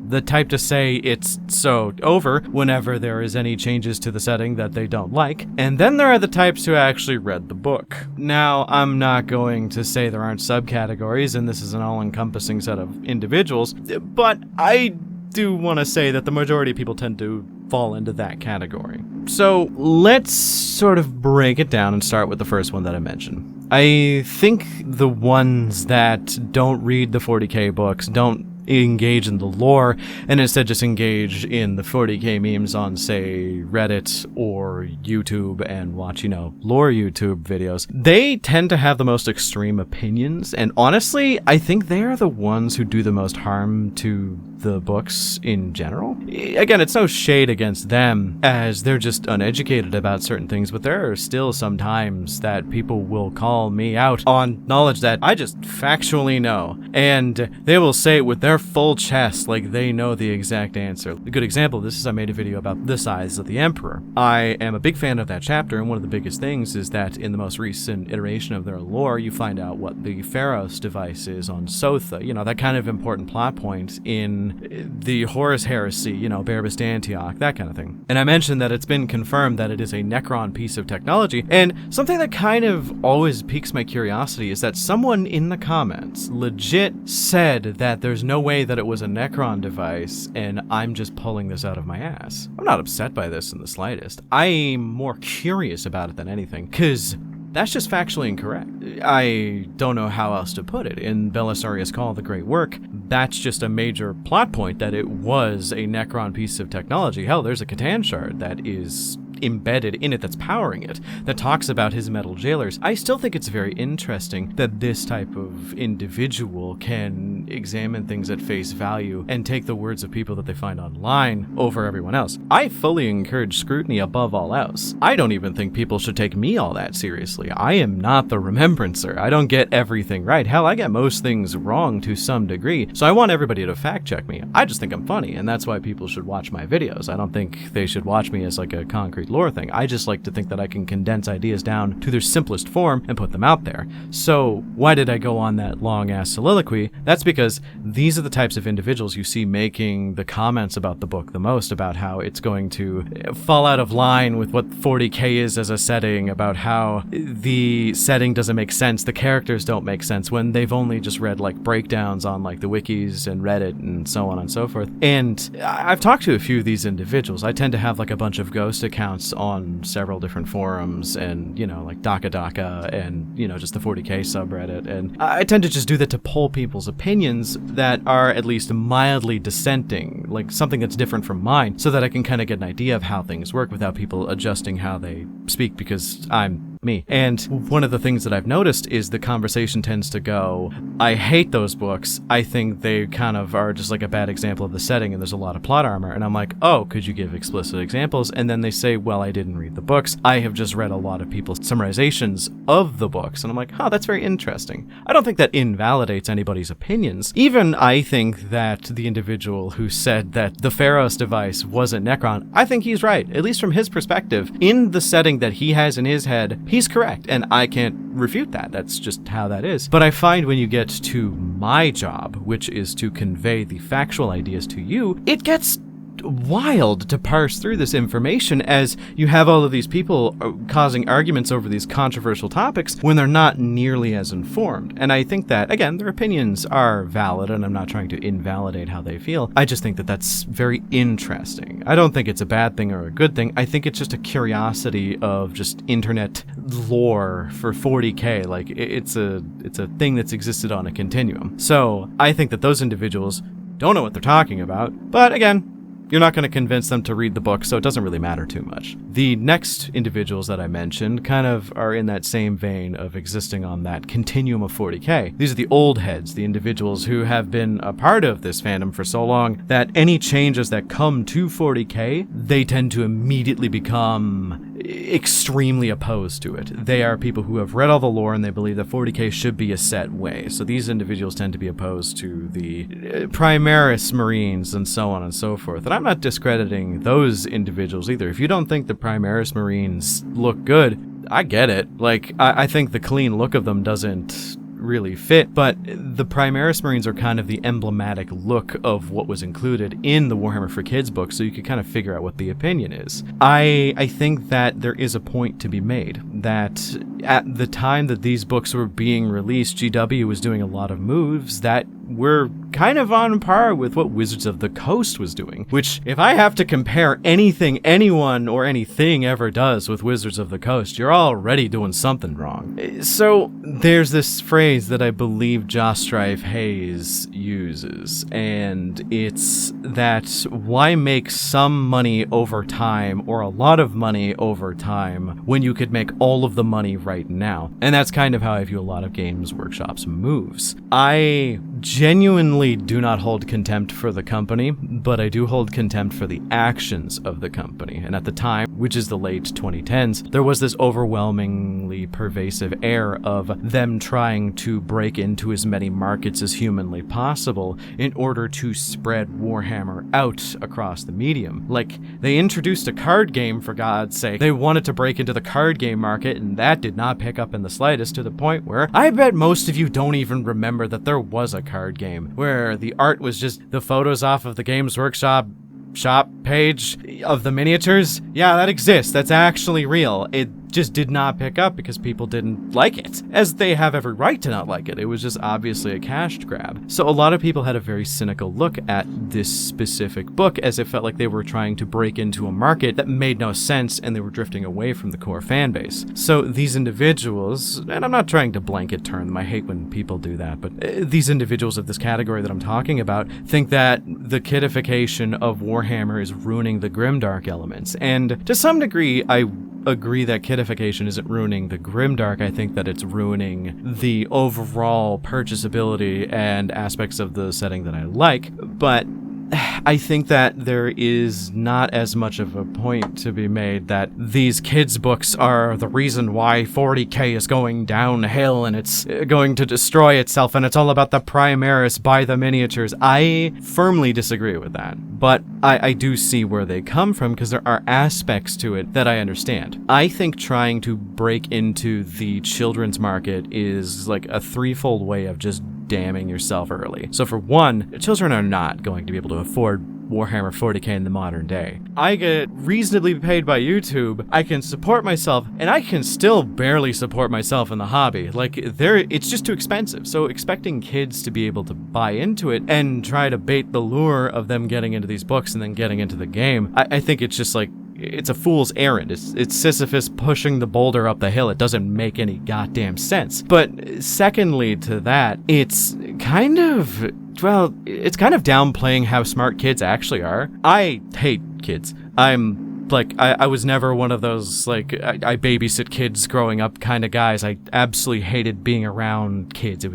the type to say it's so over whenever there is any changes to the setting that they don't like. And then there are the types who actually read the book. Now, I'm not going to say there aren't subcategories and this is an all-encompassing set of individuals, but I do want to say that the majority of people tend to fall into that category. So let's sort of break it down and start with the first one that I mentioned. I think the ones that don't read the 40k books, don't engage in the lore, and instead just engage in the 40k memes on, say, Reddit or YouTube and watch, you know, lore YouTube videos, they tend to have the most extreme opinions, and honestly, I think they are the ones who do the most harm to the books in general. Again, it's no shade against them, as they're just uneducated about certain things, but there are still some times that people will call me out on knowledge that I just factually know, and they will say it with their full chest like they know the exact answer. A good example of this is I made a video about the size of the Emperor. I am a big fan of that chapter, and one of the biggest things is that in the most recent iteration of their lore, you find out what the Pharos device is on Sotha, you know, that kind of important plot point in the Horus Heresy, you know, Barbus to Antioch, that kind of thing. And I mentioned that it's been confirmed that it is a Necron piece of technology, and something that kind of always piques my curiosity is that someone in the comments legit said that there's no way that it was a Necron device, and I'm just pulling this out of my ass. I'm not upset by this in the slightest. I'm more curious about it than anything, because that's just factually incorrect. I don't know how else to put it. In Belisarius' Call, The Great Work, that's just a major plot point that it was a Necron piece of technology. Hell, there's a Catan shard that is embedded in it that's powering it, that talks about his metal jailers. I still think it's very interesting that this type of individual can examine things at face value and take the words of people that they find online over everyone else. I fully encourage scrutiny above all else. I don't even think people should take me all that seriously. I am not the remembrancer. I don't get everything right. Hell, I get most things wrong to some degree, so I want everybody to fact check me. I just think I'm funny, and that's why people should watch my videos. I don't think they should watch me as like a concrete lore thing. I just like to think that I can condense ideas down to their simplest form and put them out there. So why did I go on that long-ass soliloquy? That's because these are the types of individuals you see making the comments about the book the most, about how it's going to fall out of line with what 40k is as a setting, about how the setting doesn't make sense, the characters don't make sense, when they've only just read like breakdowns on like the wikis and Reddit and so on and so forth. And I've talked to a few of these individuals. I tend to have like a bunch of ghost accounts on several different forums and, you know, like Daka and, you know, just the 40k subreddit. And I tend to just do that to poll people's opinions that are at least mildly dissenting, like something that's different from mine, so that I can kind of get an idea of how things work without people adjusting how they speak because I'm me. And one of the things that I've noticed is the conversation tends to go, I hate those books. I think they kind of are just like a bad example of the setting and there's a lot of plot armor. And I'm like, oh, could you give explicit examples? And then they say, well, I didn't read the books. I have just read a lot of people's summarizations of the books. And I'm like, that's very interesting. I don't think that invalidates anybody's opinions. Even I think that the individual who said that the Pharos device wasn't Necron, I think he's right, at least from his perspective. In the setting that he has in his head, he's correct, and I can't refute that. That's just how that is. But I find when you get to my job, which is to convey the factual ideas to you, it gets wild to parse through this information as you have all of these people causing arguments over these controversial topics when they're not nearly as informed. And I think that, again, their opinions are valid, and I'm not trying to invalidate how they feel. I just think that that's very interesting. I don't think it's a bad thing or a good thing. I think it's just a curiosity of just internet lore for 40k. Like, it's a thing that's existed on a continuum. So I think that those individuals don't know what they're talking about. But again, you're not going to convince them to read the book, so it doesn't really matter too much. The next individuals that I mentioned kind of are in that same vein of existing on that continuum of 40k. These are the old heads, the individuals who have been a part of this fandom for so long that any changes that come to 40k, they tend to immediately become extremely opposed to it. They are people who have read all the lore and they believe that 40k should be a set way. So these individuals tend to be opposed to the Primaris Marines and so on and so forth. And I'm not discrediting those individuals either. If you don't think the Primaris Marines look good, I get it. Like, I think the clean look of them doesn't really fit, but the Primaris Marines are kind of the emblematic look of what was included in the Warhammer for Kids book, so you can kind of figure out what the opinion is. I think that there is a point to be made that at the time that these books were being released, GW was doing a lot of moves that were kind of on par with what Wizards of the Coast was doing, which, if I have to compare anything anyone or anything ever does with Wizards of the Coast, you're already doing something wrong. So there's this phrase that I believe Josh Strife Hayes uses, and it's that why make some money over time or a lot of money over time when you could make all of the money right now? And that's kind of how I view a lot of Games Workshop's moves. I genuinely do not hold contempt for the company, but I do hold contempt for the actions of the company. And at the time, which is the late 2010s, there was this overwhelmingly pervasive air of them trying to break into as many markets as humanly possible in order to spread Warhammer out across the medium. Like, they introduced a card game, for God's sake. They wanted to break into the card game market, and that did not pick up in the slightest, to the point where I bet most of you don't even remember that there was a card game where the art was just the photos off of the Games Workshop shop page of the miniatures. Yeah, that exists. That's actually real. It just did not pick up because people didn't like it, as they have every right to not like it. It was just obviously a cash grab. So a lot of people had a very cynical look at this specific book, as it felt like they were trying to break into a market that made no sense and they were drifting away from the core fan base. So these individuals, and I'm not trying to blanket term them, I hate when people do that, but these individuals of this category that I'm talking about think that the kitification of Warhammer is ruining the grimdark elements. And to some degree, I agree that kidification isn't ruining the grimdark. I think that it's ruining the overall purchasability and aspects of the setting that I like, but I think that there is not as much of a point to be made that these kids' books are the reason why 40k is going downhill and it's going to destroy itself and it's all about the Primaris, buy the miniatures. I firmly disagree with that, but I do see where they come from because there are aspects to it that I understand. I think trying to break into the children's market is like a threefold way of just damning yourself early. So for one, children are not going to be able to afford Warhammer 40k in the modern day. I get reasonably paid by YouTube, I can support myself, and I can still barely support myself in the hobby. Like, it's just too expensive. So expecting kids to be able to buy into it and try to bait the lure of them getting into these books and then getting into the game, I think it's just like, it's a fool's errand. It's Sisyphus pushing the boulder up the hill. It doesn't make any goddamn sense. But secondly to that, it's kind of downplaying how smart kids actually are. I hate kids. I was never one of those, like, I babysit kids growing up kind of guys. I absolutely hated being around kids. That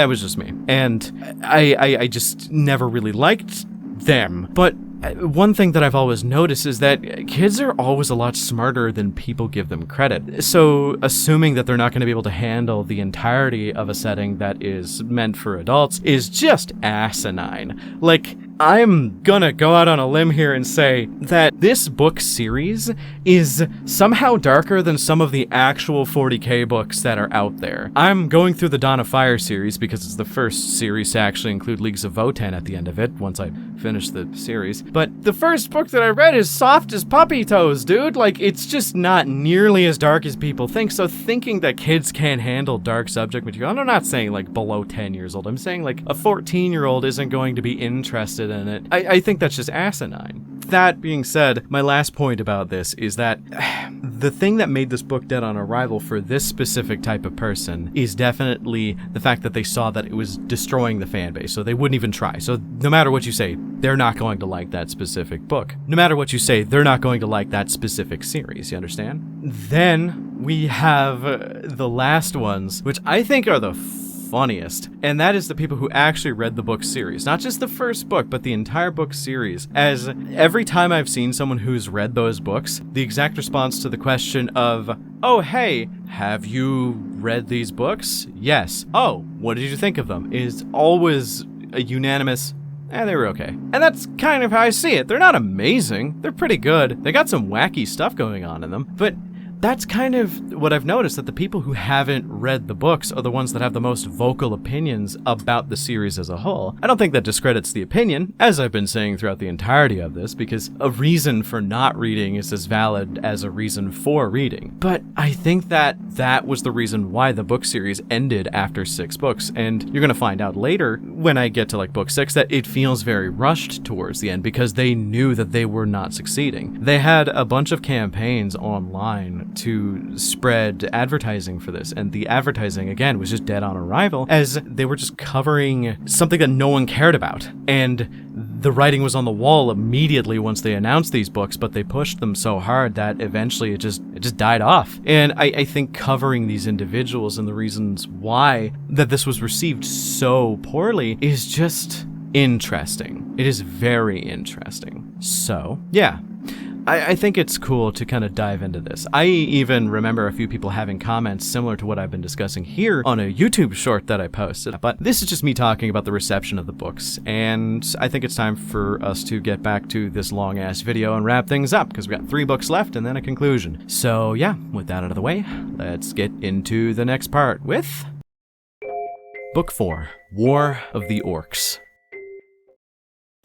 was just me. And I just never really liked them. But one thing that I've always noticed is that kids are always a lot smarter than people give them credit. So assuming that they're not going to be able to handle the entirety of a setting that is meant for adults is just asinine. Like, I'm gonna go out on a limb here and say that this book series is somehow darker than some of the actual 40k books that are out there. I'm going through the Dawn of Fire series because it's the first series to actually include Leagues of Votan at the end of it, once I finish the series. But the first book that I read is soft as puppy toes, dude. Like, it's just not nearly as dark as people think. So thinking that kids can't handle dark subject material, and I'm not saying like below 10 years old, I'm saying like a 14-year-old isn't going to be interested in it. I think that's just asinine. That being said, my last point about this is that the thing that made this book dead on arrival for this specific type of person is definitely the fact that they saw that it was destroying the fan base, so they wouldn't even try. So no matter what you say, they're not going to like that specific book. No matter what you say, they're not going to like that specific series, you understand? Then we have the last ones, which I think are the funniest, and that is the people who actually read the book series. Not just the first book, but the entire book series. As every time I've seen someone who's read those books, the exact response to the question of, oh hey, have you read these books? Yes. Oh, what did you think of them? Is always a unanimous, they were okay. And that's kind of how I see it. They're not amazing. They're pretty good. They got some wacky stuff going on in them, but that's kind of what I've noticed, that the people who haven't read the books are the ones that have the most vocal opinions about the series as a whole. I don't think that discredits the opinion, as I've been saying throughout the entirety of this, because a reason for not reading is as valid as a reason for reading. But I think that that was the reason why the book series ended after 6 books, and you're going to find out later, when I get to like book 6, that it feels very rushed towards the end because they knew that they were not succeeding. They had a bunch of campaigns online to spread advertising for this, and the advertising again was just dead on arrival, as they were just covering something that no one cared about, and the writing was on the wall immediately once they announced these books, but they pushed them so hard that eventually it just died off. And I think covering these individuals and the reasons why that this was received so poorly is just interesting. It is very interesting. So yeah, I think it's cool to kind of dive into this. I even remember a few people having comments similar to what I've been discussing here on a YouTube short that I posted, but this is just me talking about the reception of the books, and I think it's time for us to get back to this long-ass video and wrap things up, because we got 3 books left and then a conclusion. So yeah, with that out of the way, let's get into the next part with Book 4, War of the Orks.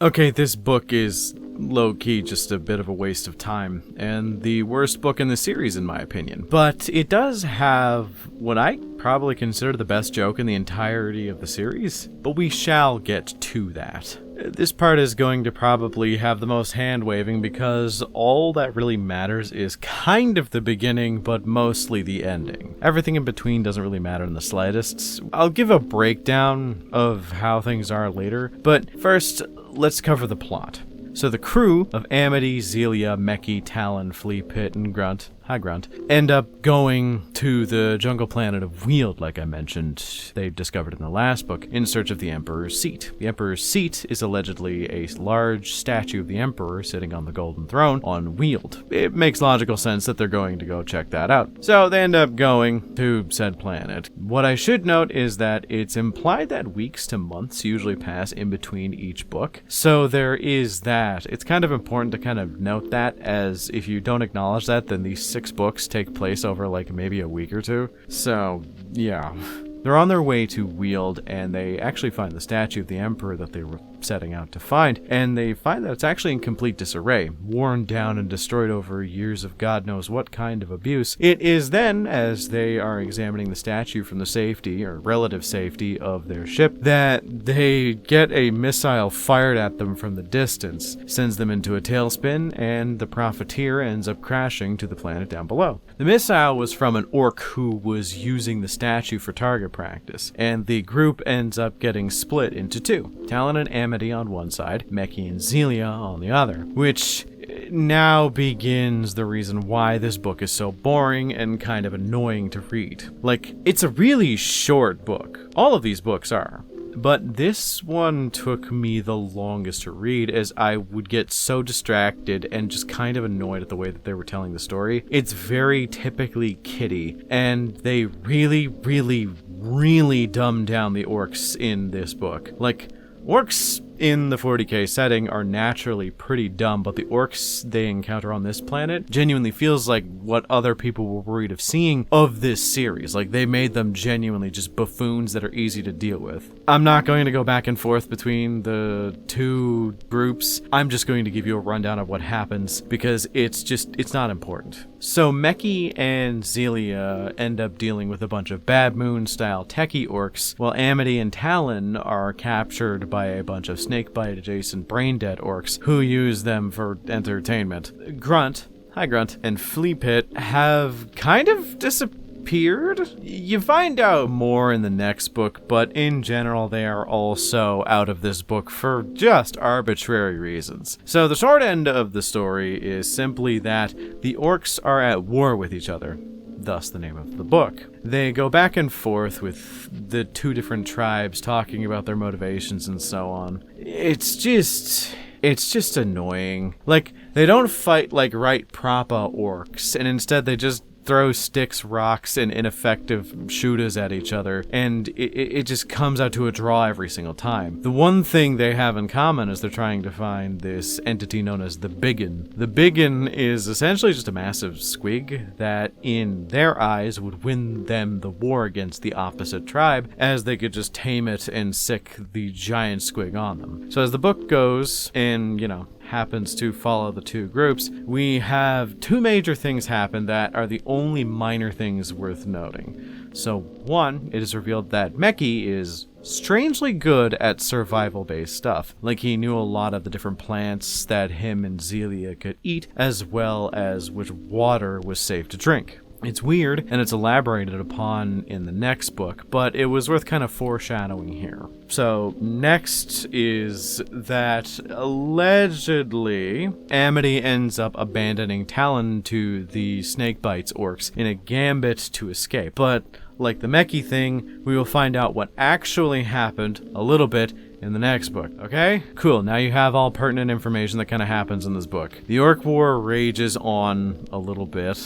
Okay, this book is low-key just a bit of a waste of time, and the worst book in the series in my opinion. But it does have what I probably consider the best joke in the entirety of the series, but we shall get to that. This part is going to probably have the most hand-waving because all that really matters is kind of the beginning, but mostly the ending. Everything in between doesn't really matter in the slightest. I'll give a breakdown of how things are later, but first, let's cover the plot. So the crew of Amity, Zelia, Meki, Talon, Flea, Pit, and Grunt, high ground, end up going to the jungle planet of Weald, like I mentioned. They discovered in the last book, in search of the Emperor's Seat. The Emperor's Seat is allegedly a large statue of the Emperor sitting on the golden throne on Weald. It makes logical sense that they're going to go check that out. So they end up going to said planet. What I should note is that it's implied that weeks to months usually pass in between each book. So there is that. It's kind of important to kind of note that, as if you don't acknowledge that, then these 6 books take place over like maybe a week or two. So, yeah. They're on their way to Weald, and they actually find the statue of the Emperor that they were setting out to find, and they find that it's actually in complete disarray, worn down and destroyed over years of God knows what kind of abuse. It is then, as they are examining the statue from the safety, or relative safety, of their ship, that they get a missile fired at them from the distance, sends them into a tailspin, and the Profiteer ends up crashing to the planet down below. The missile was from an orc who was using the statue for target practice, and the group ends up getting split into 2. Talon and Amity on one side, Meki and Zelia on the other, which now begins the reason why this book is so boring and kind of annoying to read. Like, it's a really short book. All of these books are. But this one took me the longest to read, as I would get so distracted and just kind of annoyed at the way that they were telling the story. It's very typically kiddie, and they really, really, really dumb down the orcs in this book. Like, orcs in the 40k setting are naturally pretty dumb, but the orcs they encounter on this planet genuinely feels like what other people were worried of seeing of this series. Like, they made them genuinely just buffoons that are easy to deal with. I'm not going to go back and forth between the 2 groups. I'm just going to give you a rundown of what happens, because it's not important. So Meki and Zelia end up dealing with a bunch of Bad Moon-style techie orcs, while Amity and Talon are captured by a bunch of snakebite-adjacent brain-dead orcs who use them for entertainment. Grunt, hi Grunt, and Fleapit have kind of disappeared. You find out more in the next book, but in general they are also out of this book for just arbitrary reasons. So the short end of the story is simply that the orcs are at war with each other. Thus the name of the book. They go back and forth with the 2 different tribes talking about their motivations and so on. It's just annoying. Like, they don't fight like right proper orcs, and instead they just throw sticks, rocks, and ineffective shooters at each other, and it just comes out to a draw every single time. The one thing they have in common is they're trying to find this entity known as the Biggin. The Biggin is essentially just a massive squig that, in their eyes, would win them the war against the opposite tribe, as they could just tame it and sick the giant squig on them. So as the book goes, and, happens to follow the 2 groups, we have 2 major things happen that are the only minor things worth noting. So 1, it is revealed that Meki is strangely good at survival-based stuff. Like, he knew a lot of the different plants that him and Zelia could eat, as well as which water was safe to drink. It's weird, and it's elaborated upon in the next book, but it was worth kind of foreshadowing here. So, next is that, allegedly, Amity ends up abandoning Talon to the Snakebites orcs in a gambit to escape. But, like the Meki thing, we will find out what actually happened a little bit in the next book, okay? Cool, now you have all pertinent information that kind of happens in this book. The Orc War rages on a little bit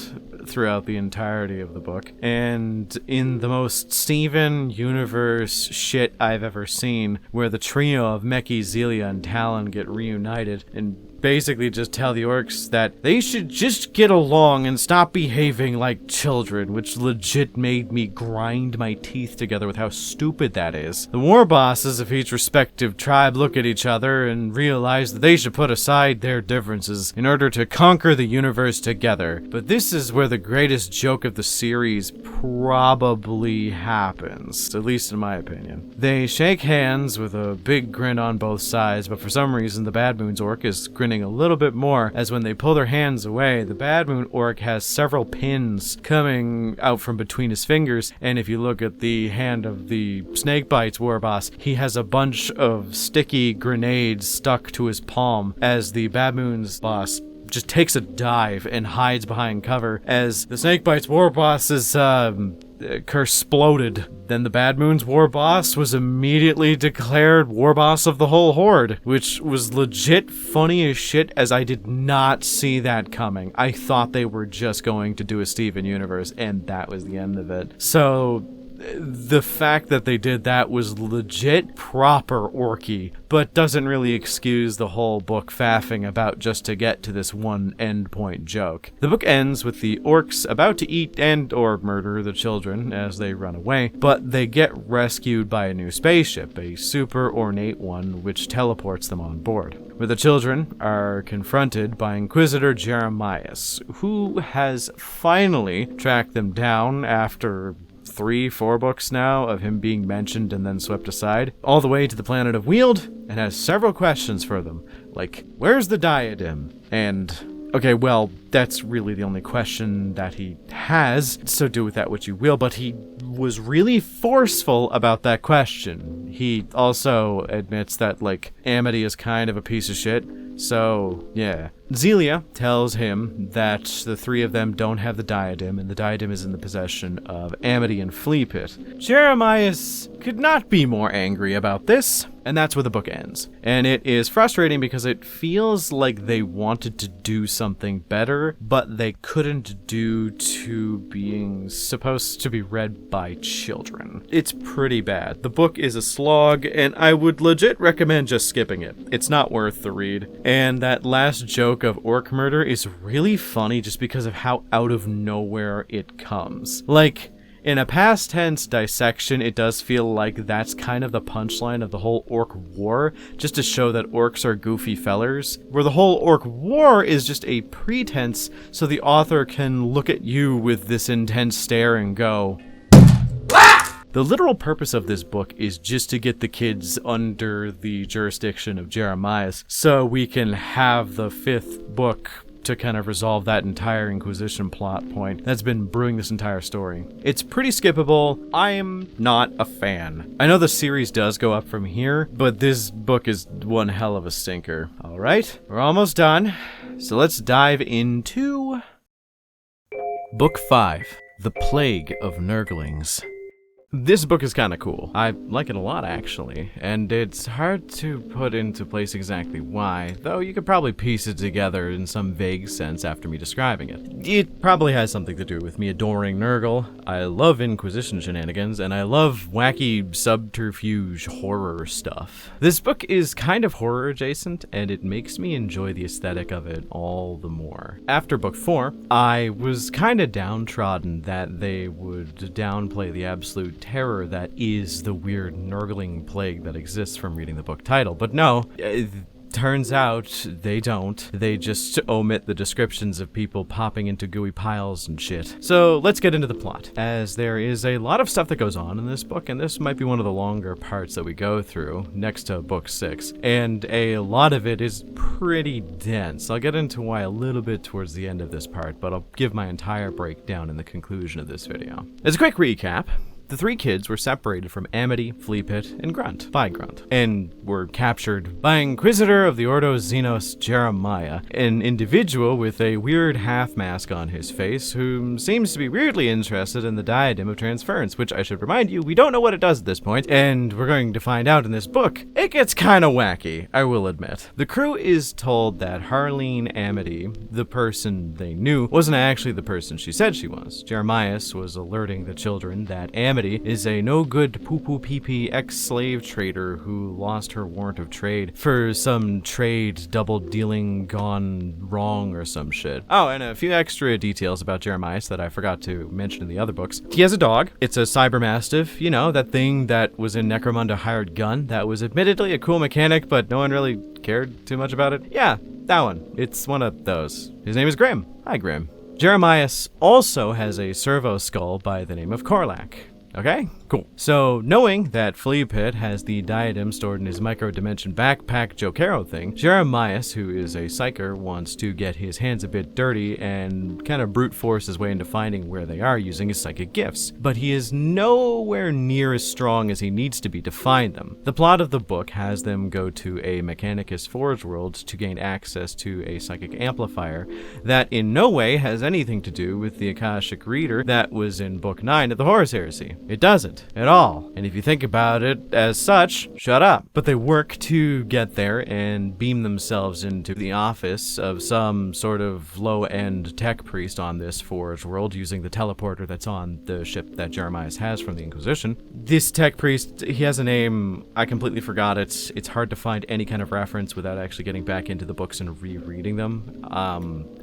throughout the entirety of the book, and in the most Steven Universe shit I've ever seen, where the trio of Meki, Zelia, and Talon get reunited and basically just tell the orcs that they should just get along and stop behaving like children, which legit made me grind my teeth together with how stupid that is. The war bosses of each respective tribe look at each other and realize that they should put aside their differences in order to conquer the universe together. But this is where the greatest joke of the series probably happens, at least in my opinion. They shake hands with a big grin on both sides, but for some reason the Bad Moon's orc is grinning a little bit more, as when they pull their hands away, the Bad Moon orc has several pins coming out from between his fingers, and if you look at the hand of the Snakebites war boss, he has a bunch of sticky grenades stuck to his palm, as the Bad Moon's boss just takes a dive and hides behind cover as the Snakebites war boss is curse exploded. Then the Bad Moon's war boss was immediately declared war boss of the whole horde, which was legit funny as shit, as I did not see that coming. I thought they were just going to do a Steven universe, and that was the end of it. So the fact that they did that was legit proper orky, but doesn't really excuse the whole book faffing about just to get to this one endpoint joke. The book ends with the orcs about to eat and or murder the children as they run away, but they get rescued by a new spaceship, a super ornate one which teleports them on board, where the children are confronted by Inquisitor Jeremias, who has finally tracked them down after 3-4 books now of him being mentioned and then swept aside, all the way to the planet of Weald, and has several questions for them, like, where's the diadem? And, okay, well, that's really the only question that he has, so do with that what you will, but he was really forceful about that question. He also admits that, like, Amity is kind of a piece of shit, so, yeah. Zelia tells him that the three of them don't have the diadem, and the diadem is in the possession of Amity and Fleapit. Jeremias could not be more angry about this, and that's where the book ends. And it is frustrating because it feels like they wanted to do something better, but they couldn't due to being supposed to be read by children. It's pretty bad. The book is a slog, and I would legit recommend just skipping it. It's not worth the read. And that last joke of orc murder is really funny just because of how out of nowhere it comes. Like, in a past tense dissection, it does feel like that's kind of the punchline of the whole orc war, just to show that orcs are goofy fellers, where the whole orc war is just a pretense so the author can look at you with this intense stare and go, the literal purpose of this book is just to get the kids under the jurisdiction of Jeremias so we can have the 5th book to kind of resolve that entire Inquisition plot point that's been brewing this entire story. It's pretty skippable. I am not a fan. I know the series does go up from here, but this book is one hell of a stinker. All right, we're almost done. So let's dive into Book 5, The Plague of Nurglings. This book is kind of cool. I like it a lot, actually, and it's hard to put into place exactly why, though you could probably piece it together in some vague sense after me describing it. It probably has something to do with me adoring Nurgle. I love Inquisition shenanigans, and I love wacky subterfuge horror stuff. This book is kind of horror adjacent, and it makes me enjoy the aesthetic of it all the more. After book 4, I was kind of downtrodden that they would downplay the absolute terror that is the weird Nurgling plague that exists from reading the book title. But no, turns out they don't. They just omit the descriptions of people popping into gooey piles and shit. So let's get into the plot, as there is a lot of stuff that goes on in this book, and this might be one of the longer parts that we go through next to book 6, and a lot of it is pretty dense. I'll get into why a little bit towards the end of this part, but I'll give my entire breakdown in the conclusion of this video. As a quick recap, the 3 kids were separated from Amity, Fleapit, and Grunt, by Grunt, and were captured by Inquisitor of the Ordo Xenos Jeremiah, an individual with a weird half-mask on his face who seems to be weirdly interested in the Diadem of Transference, which I should remind you, we don't know what it does at this point, and we're going to find out in this book. It gets kinda wacky, I will admit. The crew is told that Harleen Amity, the person they knew, wasn't actually the person she said she was. Jeremias was alerting the children that Amity is a no-good poo-poo-pee-pee ex-slave trader who lost her warrant of trade for some trade double-dealing gone wrong or some shit. Oh, and a few extra details about Jeremias that I forgot to mention in the other books. He has a dog. It's a Cybermastiff, you know, that thing that was in Necromunda Hired Gun that was admittedly a cool mechanic, but no one really cared too much about it. Yeah, that one. It's one of those. His name is Grim. Hi, Grim. Jeremias also has a servo skull by the name of Korlak. Okay, cool. So, knowing that Flea Pit has the diadem stored in his micro-dimension backpack Jokero thing, Jeremias, who is a psyker, wants to get his hands a bit dirty and kind of brute force his way into finding where they are using his psychic gifts. But he is nowhere near as strong as he needs to be to find them. The plot of the book has them go to a Mechanicus Forge world to gain access to a psychic amplifier that in no way has anything to do with the Akashic Reader that was in Book 9 of the Horus Heresy. It doesn't at all. And if you think about it as such, shut up. But they work to get there and beam themselves into the office of some sort of low-end tech priest on this Forge world using the teleporter that's on the ship that Jeremias has from the Inquisition. This tech priest, he has a name, I completely forgot it. It's hard to find any kind of reference without actually getting back into the books and rereading them.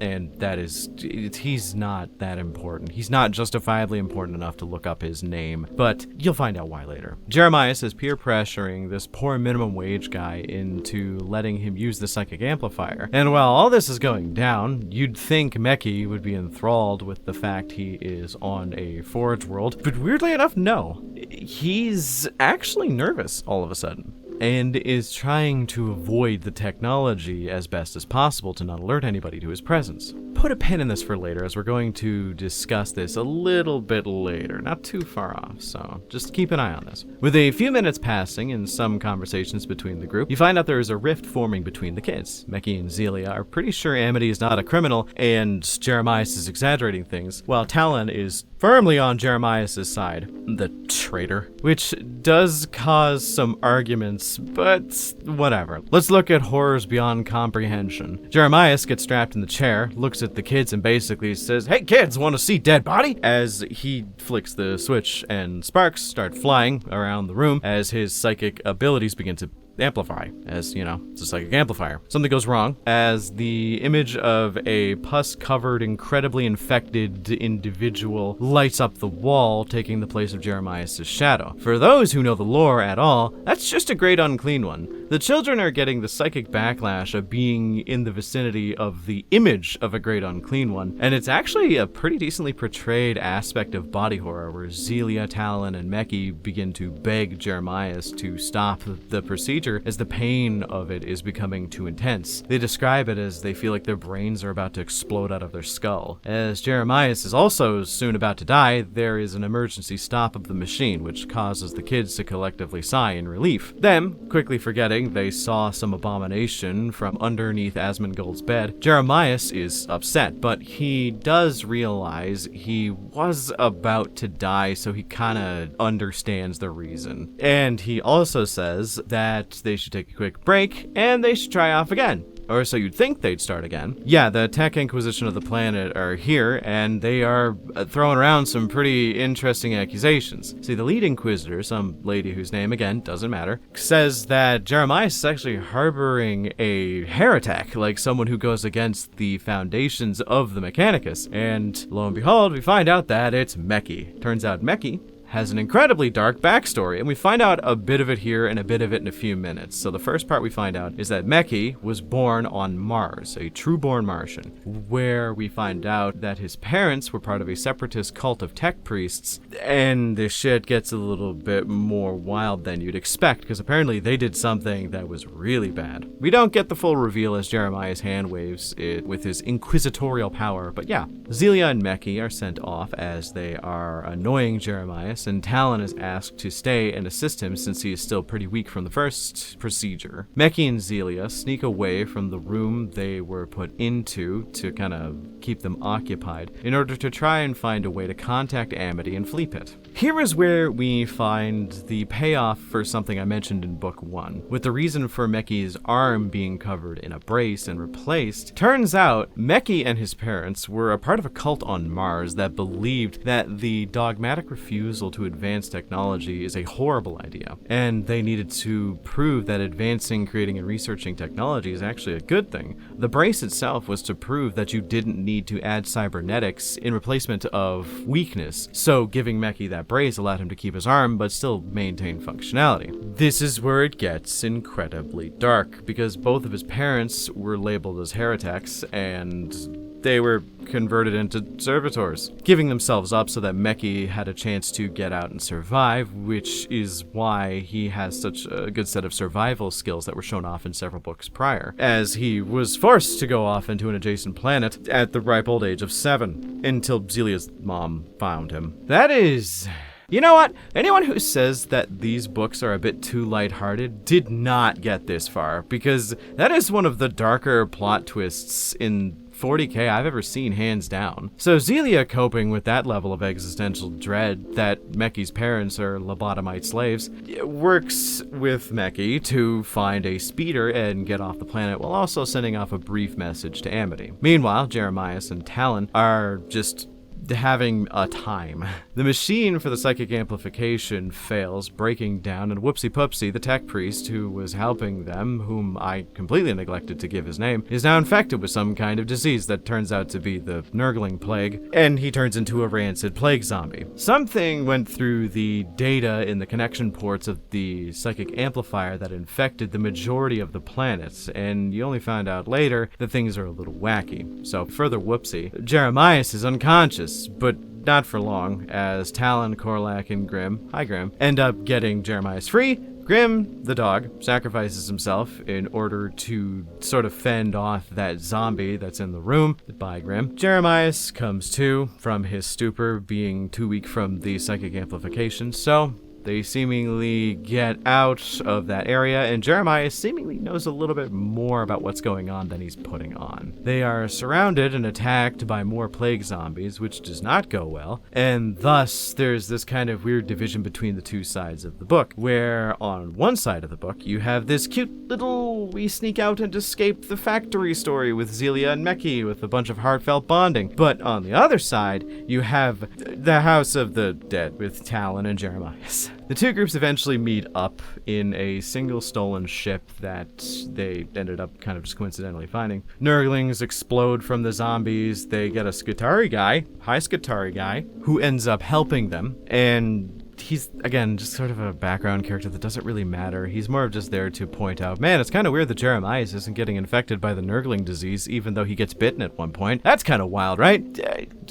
And that is, he's not that important. He's not justifiably important enough to look up his name, but you'll find out why later. Jeremias is peer pressuring this poor minimum wage guy into letting him use the psychic amplifier. And while all this is going down, you'd think Meki would be enthralled with the fact he is on a Forge world, but weirdly enough, no. He's actually nervous all of a sudden, and is trying to avoid the technology as best as possible to not alert anybody to his presence. Put a pin in this for later, as we're going to discuss this a little bit later, not too far off, so just keep an eye on this. With a few minutes passing and some conversations between the group, you find out there is a rift forming between the kids. Meki and Zelia are pretty sure Amity is not a criminal, and Jeremias is exaggerating things, while Talon is firmly on Jeremias' side, the traitor, which does cause some arguments, but whatever. Let's look at horrors beyond comprehension. Jeremias gets strapped in the chair, looks at the kids, and basically says, "Hey kids, want to see dead body?" As he flicks the switch and sparks start flying around the room as his psychic abilities begin to amplify, as you know, it's a psychic amplifier. Something goes wrong as the image of a pus-covered, incredibly infected individual lights up the wall, taking the place of Jeremias' shadow. For those who know the lore at all, that's just a great unclean one. The children are getting the psychic backlash of being in the vicinity of the image of a great unclean one, and it's actually a pretty decently portrayed aspect of body horror where Zelia, Talon, and Meki begin to beg Jeremias to stop the procedure as the pain of it is becoming too intense. They describe it as they feel like their brains are about to explode out of their skull. As Jeremias is also soon about to die, there is an emergency stop of the machine, which causes the kids to collectively sigh in relief. Then, quickly forgetting they saw some abomination from underneath Asmongold's bed, Jeremias is upset, but he does realize he was about to die, so he kinda understands the reason. And he also says that they should take a quick break, and they should try off again. Or so you'd think they'd start again. Yeah, the Tech Inquisition of the planet are here, and they are throwing around some pretty interesting accusations. See, the lead Inquisitor, some lady whose name, again, doesn't matter, says that Jeremias is actually harboring a heretic, like someone who goes against the foundations of the Mechanicus. And lo and behold, we find out that it's Meki. Turns out Meki has an incredibly dark backstory, and we find out a bit of it here and a bit of it in a few minutes. So the first part we find out is that Meki was born on Mars, a true-born Martian, where we find out that his parents were part of a separatist cult of tech priests, and this shit gets a little bit more wild than you'd expect, because apparently they did something that was really bad. We don't get the full reveal as Jeremias hand waves it with his inquisitorial power, but yeah. Zelia and Meki are sent off as they are annoying Jeremias, and Talon is asked to stay and assist him since he is still pretty weak from the first procedure. Meki and Zelia sneak away from the room they were put into to kind of keep them occupied in order to try and find a way to contact Amity and Flea Pit. Here is where we find the payoff for something I mentioned in Book 1. With the reason for Meki's arm being covered in a brace and replaced, turns out Meki and his parents were a part of a cult on Mars that believed that the dogmatic refusal to advance technology is a horrible idea, and they needed to prove that advancing, creating, and researching technology is actually a good thing. The brace itself was to prove that you didn't need to add cybernetics in replacement of weakness, so giving Meki that brace allowed him to keep his arm but still maintain functionality. This is where it gets incredibly dark, because both of his parents were labeled as heretics, and they were converted into servitors, giving themselves up so that Meki had a chance to get out and survive, which is why he has such a good set of survival skills that were shown off in several books prior, as he was forced to go off into an adjacent planet at the ripe old age of 7, until Zelia's mom found him. That is... You know what? Anyone who says that these books are a bit too lighthearted did not get this far, because that is one of the darker plot twists in 40k I've ever seen, hands down. So Zelia coping with that level of existential dread that Meki's parents are lobotomite slaves works with Meki to find a speeder and get off the planet while also sending off a brief message to Amity. Meanwhile, Jeremias and Talon are just having a time. The machine for the psychic amplification fails, breaking down, and Whoopsie Poopsie, the tech priest who was helping them, whom I completely neglected to give his name, is now infected with some kind of disease that turns out to be the Nurgling plague, and he turns into a rancid plague zombie. Something went through the data in the connection ports of the psychic amplifier that infected the majority of the planets, and you only find out later that things are a little wacky. So, further whoopsie, Jeremias is unconscious, but not for long, as Talon, Korlak, and Grim, hi Grim, end up getting Jeremias free. Grim, the dog, sacrifices himself in order to sort of fend off that zombie that's in the room. Bye, Grim. Jeremias comes to from his stupor, being too weak from the psychic amplification, so they seemingly get out of that area, and Jeremiah seemingly knows a little bit more about what's going on than he's putting on. They are surrounded and attacked by more plague zombies, which does not go well, and thus there's this kind of weird division between the two sides of the book, where on one side of the book you have this cute little we sneak out and escape the factory story with Zelia and Meki with a bunch of heartfelt bonding, but on the other side you have the House of the Dead with Talon and Jeremias. The two groups eventually meet up in a single stolen ship that they ended up kind of just coincidentally finding. Nurglings explode from the zombies. They get a Skitarii guy, hi Skitarii guy, who ends up helping them, and he's, again, just sort of a background character that doesn't really matter. He's more of just there to point out, man, it's kind of weird that Jeremias isn't getting infected by the Nurgling disease, even though he gets bitten at one point. That's kind of wild, right?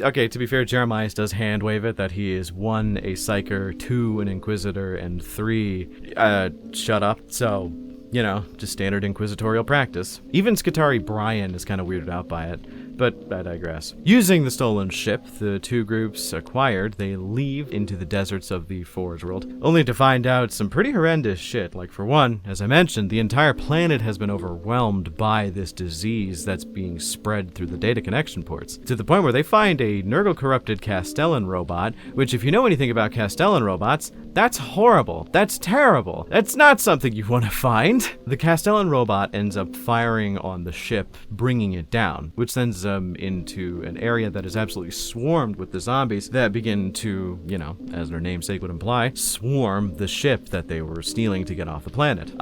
Okay, to be fair, Jeremias does hand wave it that he is 1, a Psyker, 2, an Inquisitor, and 3, shut up. So, you know, just standard inquisitorial practice. Even Skitarii Brian is kind of weirded out by it. But I digress. Using the stolen ship the two groups acquired, they leave into the deserts of the Forge World, only to find out some pretty horrendous shit. Like, for one, as I mentioned, the entire planet has been overwhelmed by this disease that's being spread through the data connection ports, to the point where they find a Nurgle-corrupted Castellan robot, which, if you know anything about Castellan robots, that's horrible. That's terrible. That's not something you want to find. The Castellan robot ends up firing on the ship, bringing it down, which sends into an area that is absolutely swarmed with the zombies that begin to, you know, as their namesake would imply, swarm the ship that they were stealing to get off the planet.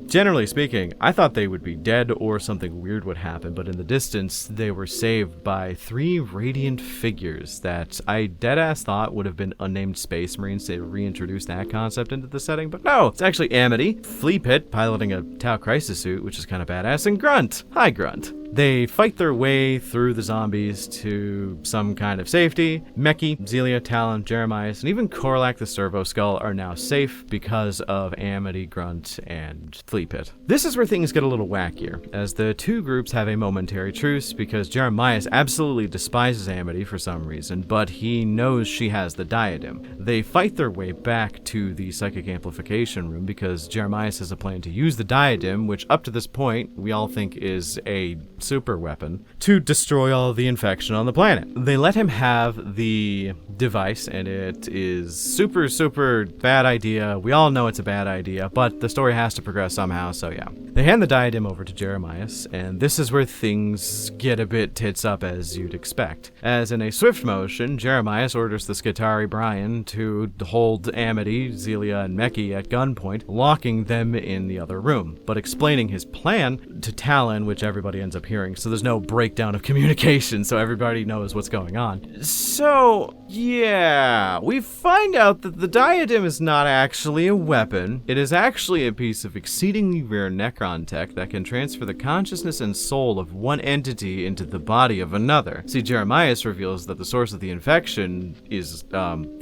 Generally speaking, I thought they would be dead or something weird would happen, but in the distance, they were saved by 3 radiant figures that I deadass thought would have been unnamed Space Marines to reintroduce that concept into the setting, but no, it's actually Amity, Flea Pit piloting a Tau Crisis suit, which is kind of badass, and Grunt. Hi, Grunt. They fight their way through the zombies to some kind of safety. Meki, Zelia, Talon, Jeremias, and even Korlak the Servo Skull are now safe because of Amity, Grunt, and Flea Pit. This is where things get a little wackier, as the two groups have a momentary truce because Jeremias absolutely despises Amity for some reason, but he knows she has the diadem. They fight their way back to the psychic amplification room because Jeremias has a plan to use the diadem, which up to this point we all think is a super weapon, to destroy all the infection on the planet. They let him have the device, and it is super, super bad idea. We all know it's a bad idea, but the story has to progress somehow, so yeah. They hand the diadem over to Jeremias, and this is where things get a bit tits up, as you'd expect. As in a swift motion, Jeremias orders the Skitarii Brian to hold Amity, Zelia, and Meki at gunpoint, locking them in the other room, but explaining his plan to Talon, which everybody ends up hearing, so there's no breakdown of communication, so everybody knows what's going on. So, yeah, we find out that the diadem is not actually a weapon. It is actually a piece of exceedingly exceedingly rare Necron tech that can transfer the consciousness and soul of one entity into the body of another. See, Jeremias reveals that the source of the infection is,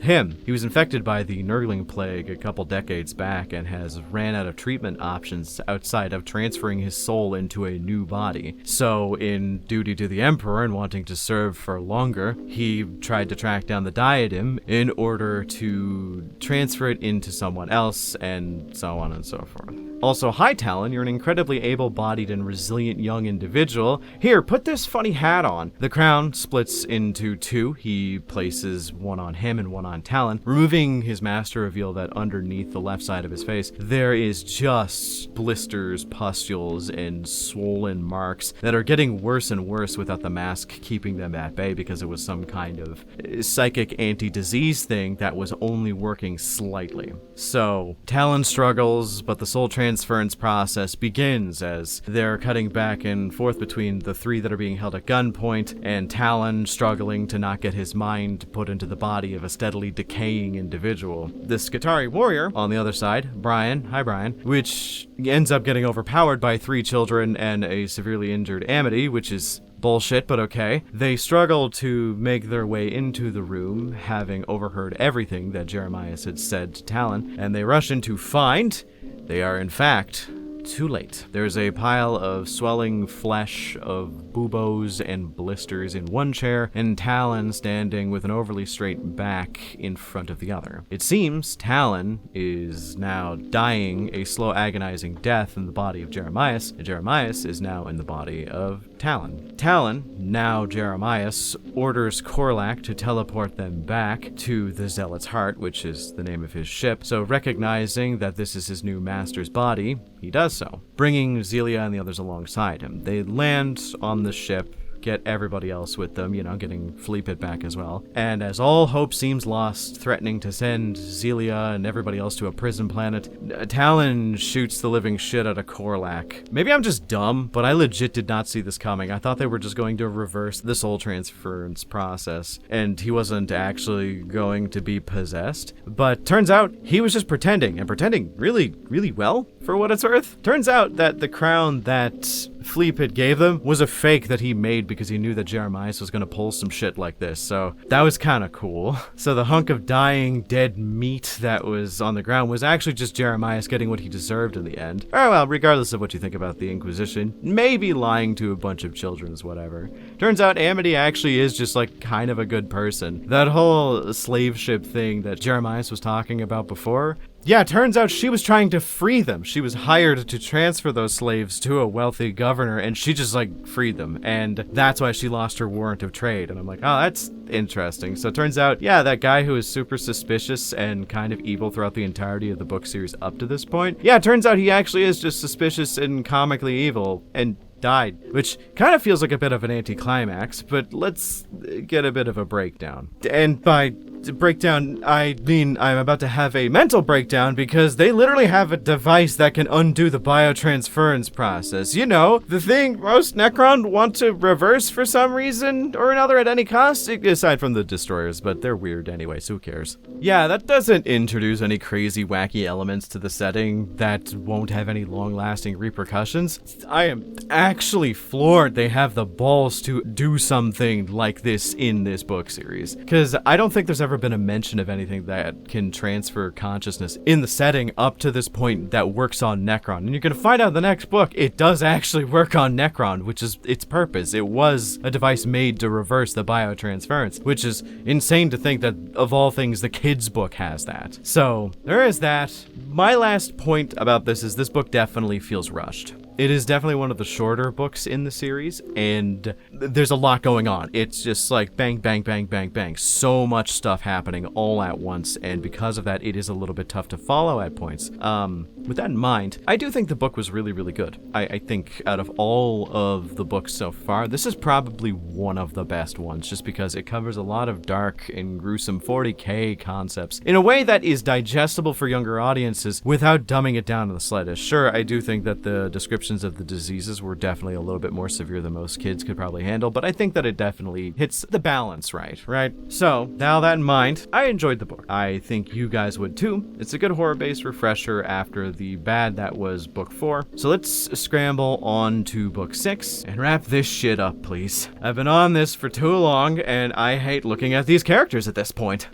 him. He was infected by the Nurgling plague a couple decades back and has ran out of treatment options outside of transferring his soul into a new body. So, in duty to the Emperor and wanting to serve for longer, he tried to track down the diadem in order to transfer it into someone else, and so on and so forth. Also, hi Talon, you're an incredibly able-bodied and resilient young individual. Here, put this funny hat on. The crown splits into two. He places one on him and one on Talon. Removing his mask to reveal that underneath the left side of his face, there is just blisters, pustules, and swollen marks that are getting worse and worse without the mask keeping them at bay because it was some kind of psychic anti-disease thing that was only working slightly. So, Talon struggles, but the soul transference process begins as they're cutting back and forth between the three that are being held at gunpoint and Talon struggling to not get his mind put into the body of a steadily decaying individual. The Skitarii warrior, on the other side, Brian, hi Brian, which ends up getting overpowered by 3 children and a severely injured Amity, which is bullshit, but okay. They struggle to make their way into the room, having overheard everything that Jeremias had said to Talon, and they rush in to find they are in fact too late. There's a pile of swelling flesh of buboes and blisters in one chair, and Talon standing with an overly straight back in front of the other. It seems Talon is now dying a slow, agonizing death in the body of Jeremias, and Jeremias is now in the body of Talon. Talon, now Jeremias, orders Korlak to teleport them back to the Zealot's Heart, which is the name of his ship, so recognizing that this is his new master's body, he does so, bringing Zelia and the others alongside him. They land on the ship, get everybody else with them, getting Fleepit back as well. And as all hope seems lost, threatening to send Zelia and everybody else to a prison planet, Talon shoots the living shit out of Korlak. Maybe I'm just dumb, but I legit did not see this coming. I thought they were just going to reverse the soul transference process, and he wasn't actually going to be possessed. But turns out he was just pretending, and pretending really, really well, for what it's worth. Turns out that the crown that Fleepit gave them was a fake that he made because he knew that Jeremias was going to pull some shit like this, so that was kind of cool. So the hunk of dying, dead meat that was on the ground was actually just Jeremias getting what he deserved in the end. Oh well, regardless of what you think about the Inquisition, maybe lying to a bunch of children is whatever. Turns out Amity actually is just like kind of a good person. That whole slave ship thing that Jeremias was talking about before, yeah, turns out she was trying to free them. She was hired to transfer those slaves to a wealthy governor, and she just, freed them. And that's why she lost her warrant of trade. And I'm like, oh, that's interesting. So it turns out, yeah, that guy who is super suspicious and kind of evil throughout the entirety of the book series up to this point, yeah, it turns out he actually is just suspicious and comically evil, and died, which kind of feels like a bit of an anticlimax, but let's get a bit of a breakdown. And by breakdown, I mean I'm about to have a mental breakdown because they literally have a device that can undo the biotransference process. The thing most Necron want to reverse for some reason or another at any cost, aside from the destroyers, but they're weird anyway, so who cares? Yeah, that doesn't introduce any crazy wacky elements to the setting that won't have any long-lasting repercussions. I am actually floored they have the balls to do something like this in this book series, because I don't think there's ever been a mention of anything that can transfer consciousness in the setting up to this point that works on Necron. And you're going to find out in the next book, it does actually work on Necron, which is its purpose. It was a device made to reverse the biotransference, which is insane to think that, of all things, the kids' book has that. So, there is that. My last point about this is this book definitely feels rushed. It is definitely one of the shorter books in the series, and there's a lot going on. It's just like bang, bang, bang, bang, bang. So much stuff happening all at once, and because of that, it is a little bit tough to follow at points. With that in mind, I do think the book was really, really good. I think out of all of the books so far, this is probably one of the best ones, just because it covers a lot of dark and gruesome 40k concepts in a way that is digestible for younger audiences without dumbing it down to the slightest. Sure, I do think that the description descriptions of the diseases were definitely a little bit more severe than most kids could probably handle, but I think that it definitely hits the balance right? So, now that in mind, I enjoyed the book. I think you guys would too. It's a good horror-based refresher after the bad that was book 4. So let's scramble on to book 6 and wrap this shit up, please. I've been on this for too long, and I hate looking at these characters at this point.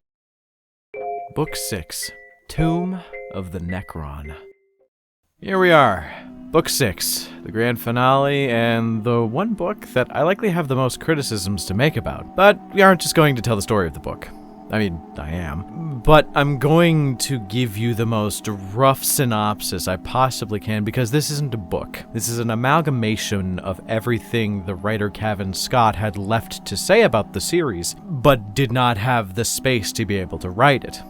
Book 6, Tomb of the Necron. Here we are, Book 6, the grand finale, and the one book that I likely have the most criticisms to make about. But we aren't just going to tell the story of the book. I mean, I am. But I'm going to give you the most rough synopsis I possibly can, because this isn't a book. This is an amalgamation of everything the writer Cavan Scott had left to say about the series, but did not have the space to be able to write it.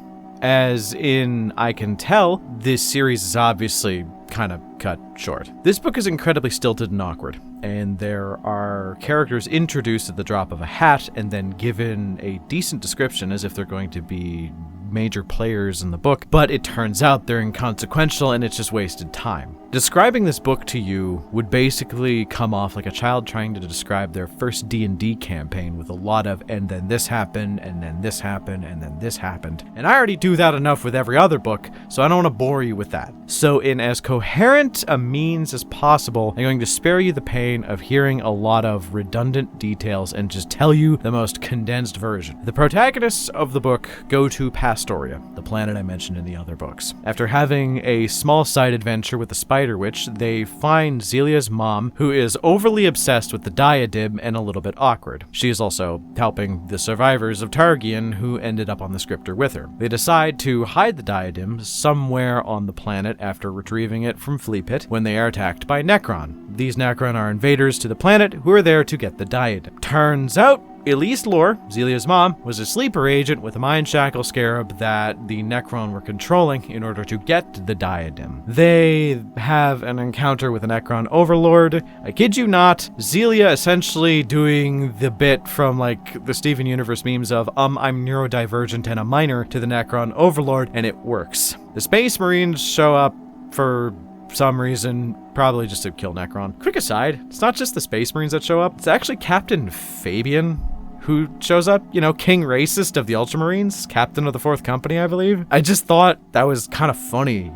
As in, I can tell, this series is obviously kind of cut short. This book is incredibly stilted and awkward, and there are characters introduced at the drop of a hat and then given a decent description as if they're going to be major players in the book, but it turns out they're inconsequential and it's just wasted time. Describing this book to you would basically come off like a child trying to describe their first D&D campaign with a lot of and then this happened, and then this happened, and then this happened. And I already do that enough with every other book, so I don't want to bore you with that. So in as coherent a means as possible, I'm going to spare you the pain of hearing a lot of redundant details and just tell you the most condensed version. The protagonists of the book go to Pastoria, the planet I mentioned in the other books. After having a small side adventure with the Spider Witch, they find Zelia's mom, who is overly obsessed with the diadem and a little bit awkward. She is also helping the survivors of Targian who ended up on the scripter with her. They decide to hide the diadem somewhere on the planet after retrieving it from Flea Pit when they are attacked by Necron. These Necron are invaders to the planet who are there to get the diadem. Turns out, Elise Lore, Zelia's mom, was a sleeper agent with a mind shackle scarab that the Necron were controlling in order to get the diadem. They have an encounter with a Necron overlord. I kid you not, Zelia essentially doing the bit from like the Steven Universe memes of, I'm neurodivergent and a minor to the Necron overlord, and it works. The Space Marines show up for some reason, probably just to kill Necron. Quick aside, it's not just the Space Marines that show up, it's actually Captain Fabian who shows up, King Racist of the Ultramarines, captain of the 4th Company, I believe. I just thought that was kind of funny,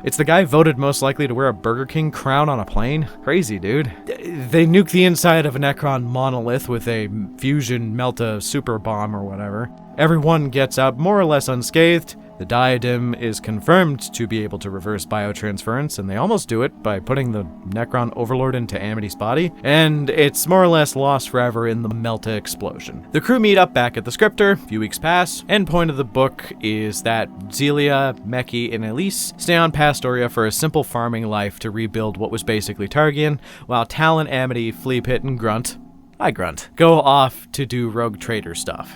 It's the guy voted most likely to wear a Burger King crown on a plane. Crazy, dude. They nuke the inside of a Necron monolith with a fusion melt-a super bomb or whatever. Everyone gets out more or less unscathed. The diadem is confirmed to be able to reverse biotransference, and they almost do it by putting the Necron overlord into Amity's body, and it's more or less lost forever in the Melta explosion. The crew meet up back at the scripter, a few weeks pass. End point of the book is that Zelia, Meki, and Elise stay on Pastoria for a simple farming life to rebuild what was basically Targian, while Talon, Amity, Flea Pit, and Grunt, go off to do rogue trader stuff.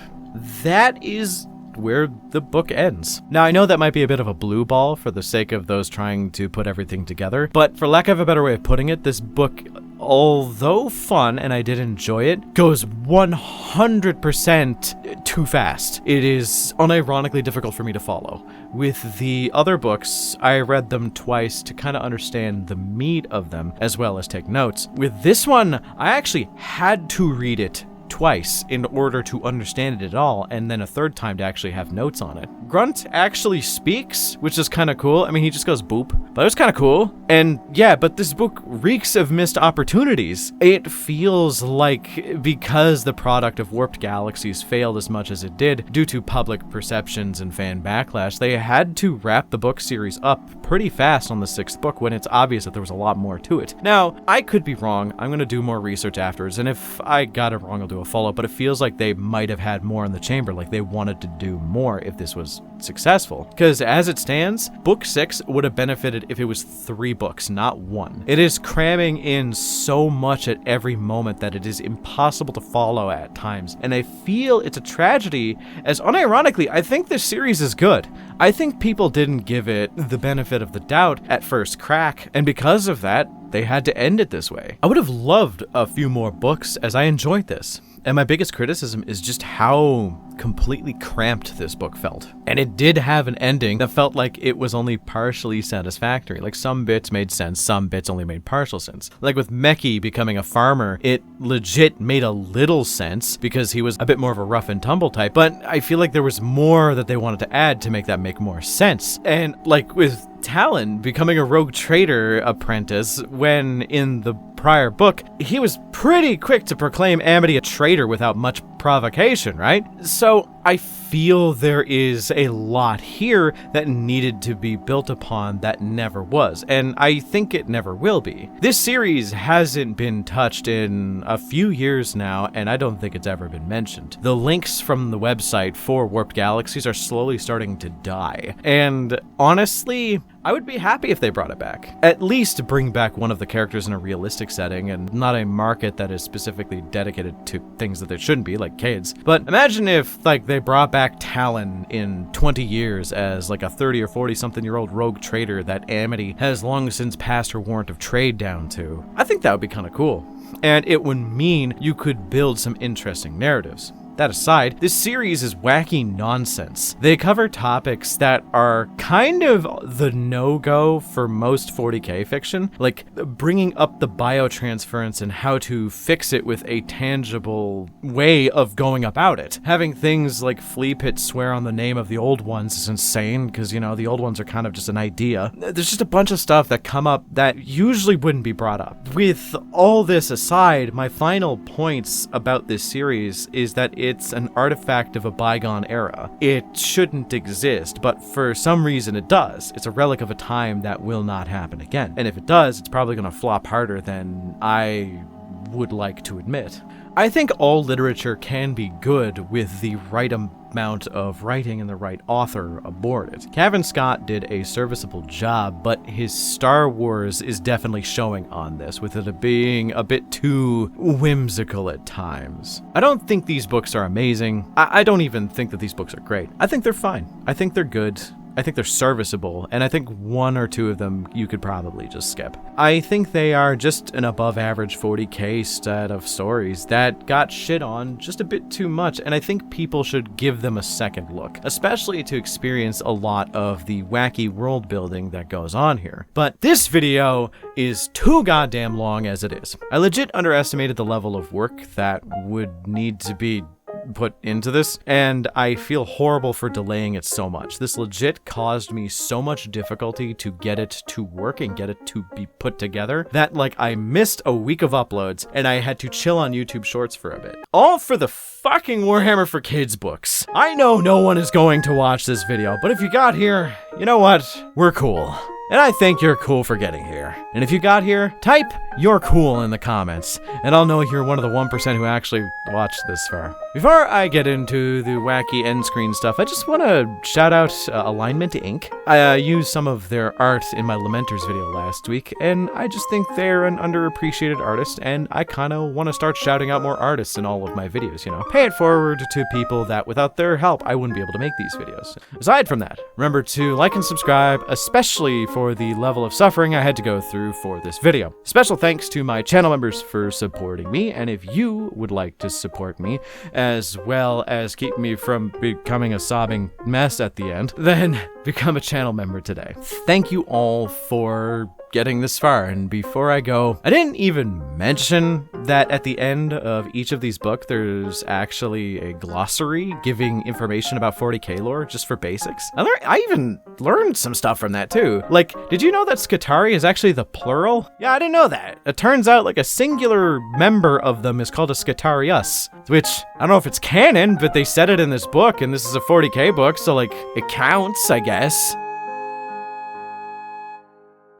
That is where the book ends. Now, I know that might be a bit of a blue ball for the sake of those trying to put everything together, but for lack of a better way of putting it, this book, although fun, and I did enjoy it, goes 100% too fast. It is unironically difficult for me to follow. With the other books, I read them twice to kind of understand the meat of them, as well as take notes. With this one, I actually had to read it twice in order to understand it at all, and then a third time to actually have notes on it. Grunt actually speaks, which is kind of cool. I mean, he just goes boop, but it was kind of cool. And yeah, but this book reeks of missed opportunities. It feels like because the product of Warped Galaxies failed as much as it did due to public perceptions and fan backlash, they had to wrap the book series up pretty fast on the 6th book when it's obvious that there was a lot more to it. Now, I could be wrong. I'm going to do more research afterwards, and if I got it wrong, I'll do a follow-up, but it feels like they might have had more in the chamber, like they wanted to do more if this was successful. Because as it stands, book 6 would have benefited if it was 3 books, not 1. It is cramming in so much at every moment that it is impossible to follow at times, and I feel it's a tragedy, as unironically, I think this series is good. I think people didn't give it the benefit of the doubt at first crack, and because of that, they had to end it this way. I would have loved a few more books as I enjoyed this. And my biggest criticism is just how completely cramped this book felt. And it did have an ending that felt like it was only partially satisfactory. Like some bits made sense, some bits only made partial sense. Like with Meki becoming a farmer, it legit made a little sense because he was a bit more of a rough and tumble type, but I feel like there was more that they wanted to add to make that make more sense. And like with Talon becoming a rogue trader apprentice, when in the prior book, he was pretty quick to proclaim Amity a traitor without much provocation, right? So I feel there is a lot here that needed to be built upon that never was, and I think it never will be. This series hasn't been touched in a few years now, and I don't think it's ever been mentioned. The links from the website for Warped Galaxies are slowly starting to die, and honestly, I would be happy if they brought it back. At least bring back one of the characters in a realistic setting and not a market that is specifically dedicated to things that they shouldn't be, like kids. But imagine if, like, they brought back Talon in 20 years as, like, a 30 or 40-something-year-old rogue trader that Amity has long since passed her warrant of trade down to. I think that would be kind of cool. And it would mean you could build some interesting narratives. That aside, this series is wacky nonsense. They cover topics that are kind of the no-go for most 40k fiction, like bringing up the biotransference and how to fix it with a tangible way of going about it. Having things like Flea Pit swear on the name of the old ones is insane, because, you know, the old ones are kind of just an idea. There's just a bunch of stuff that come up that usually wouldn't be brought up. With all this aside, my final points about this series is that it's an artifact of a bygone era. It shouldn't exist, but for some reason it does. It's a relic of a time that will not happen again. And if it does, it's probably going to flop harder than I would like to admit. I think all literature can be good with the right amount of writing and the right author aboard it. Cavan Scott did a serviceable job, but his Star Wars is definitely showing on this, with it being a bit too whimsical at times. I don't think these books are amazing. I don't even think that these books are great. I think they're fine. I think they're good. I think they're serviceable, and I think one or two of them you could probably just skip. I think they are just an above average 40k set of stories that got shit on just a bit too much, and I think people should give them a second look, especially to experience a lot of the wacky world building that goes on here. But this video is too goddamn long as it is. I legit underestimated the level of work that would need to be put into this, and I feel horrible for delaying it so much. This legit caused me so much difficulty to get it to work and get it to be put together that, like, I missed a week of uploads and I had to chill on YouTube Shorts for a bit. All for the fucking Warhammer for Kids books. I know no one is going to watch this video, but if you got here, you know what? We're cool. And I think you're cool for getting here. And if you got here, type "you're cool" in the comments, and I'll know you're one of the 1% who actually watched this far. Before I get into the wacky end screen stuff, I just want to shout out Alignment Inc. I used some of their art in my Lamenters video last week, and I just think they're an underappreciated artist, and I kind of want to start shouting out more artists in all of my videos, you know? Pay it forward to people that without their help, I wouldn't be able to make these videos. Aside from that, remember to like and subscribe, especially for the level of suffering I had to go through for this video. Special thanks to my channel members for supporting me, and if you would like to support me, as well as keep me from becoming a sobbing mess at the end, then become a channel member today. Thank you all for getting this far, and before I go, I didn't even mention that at the end of each of these books, there's actually a glossary giving information about 40k lore just for basics. I even learned some stuff from that too. Like, did you know that Skitarii is actually the plural? Yeah, I didn't know that. It turns out like a singular member of them is called a Skitarius, which I don't know if it's canon, but they said it in this book, and this is a 40k book, so like it counts, I guess.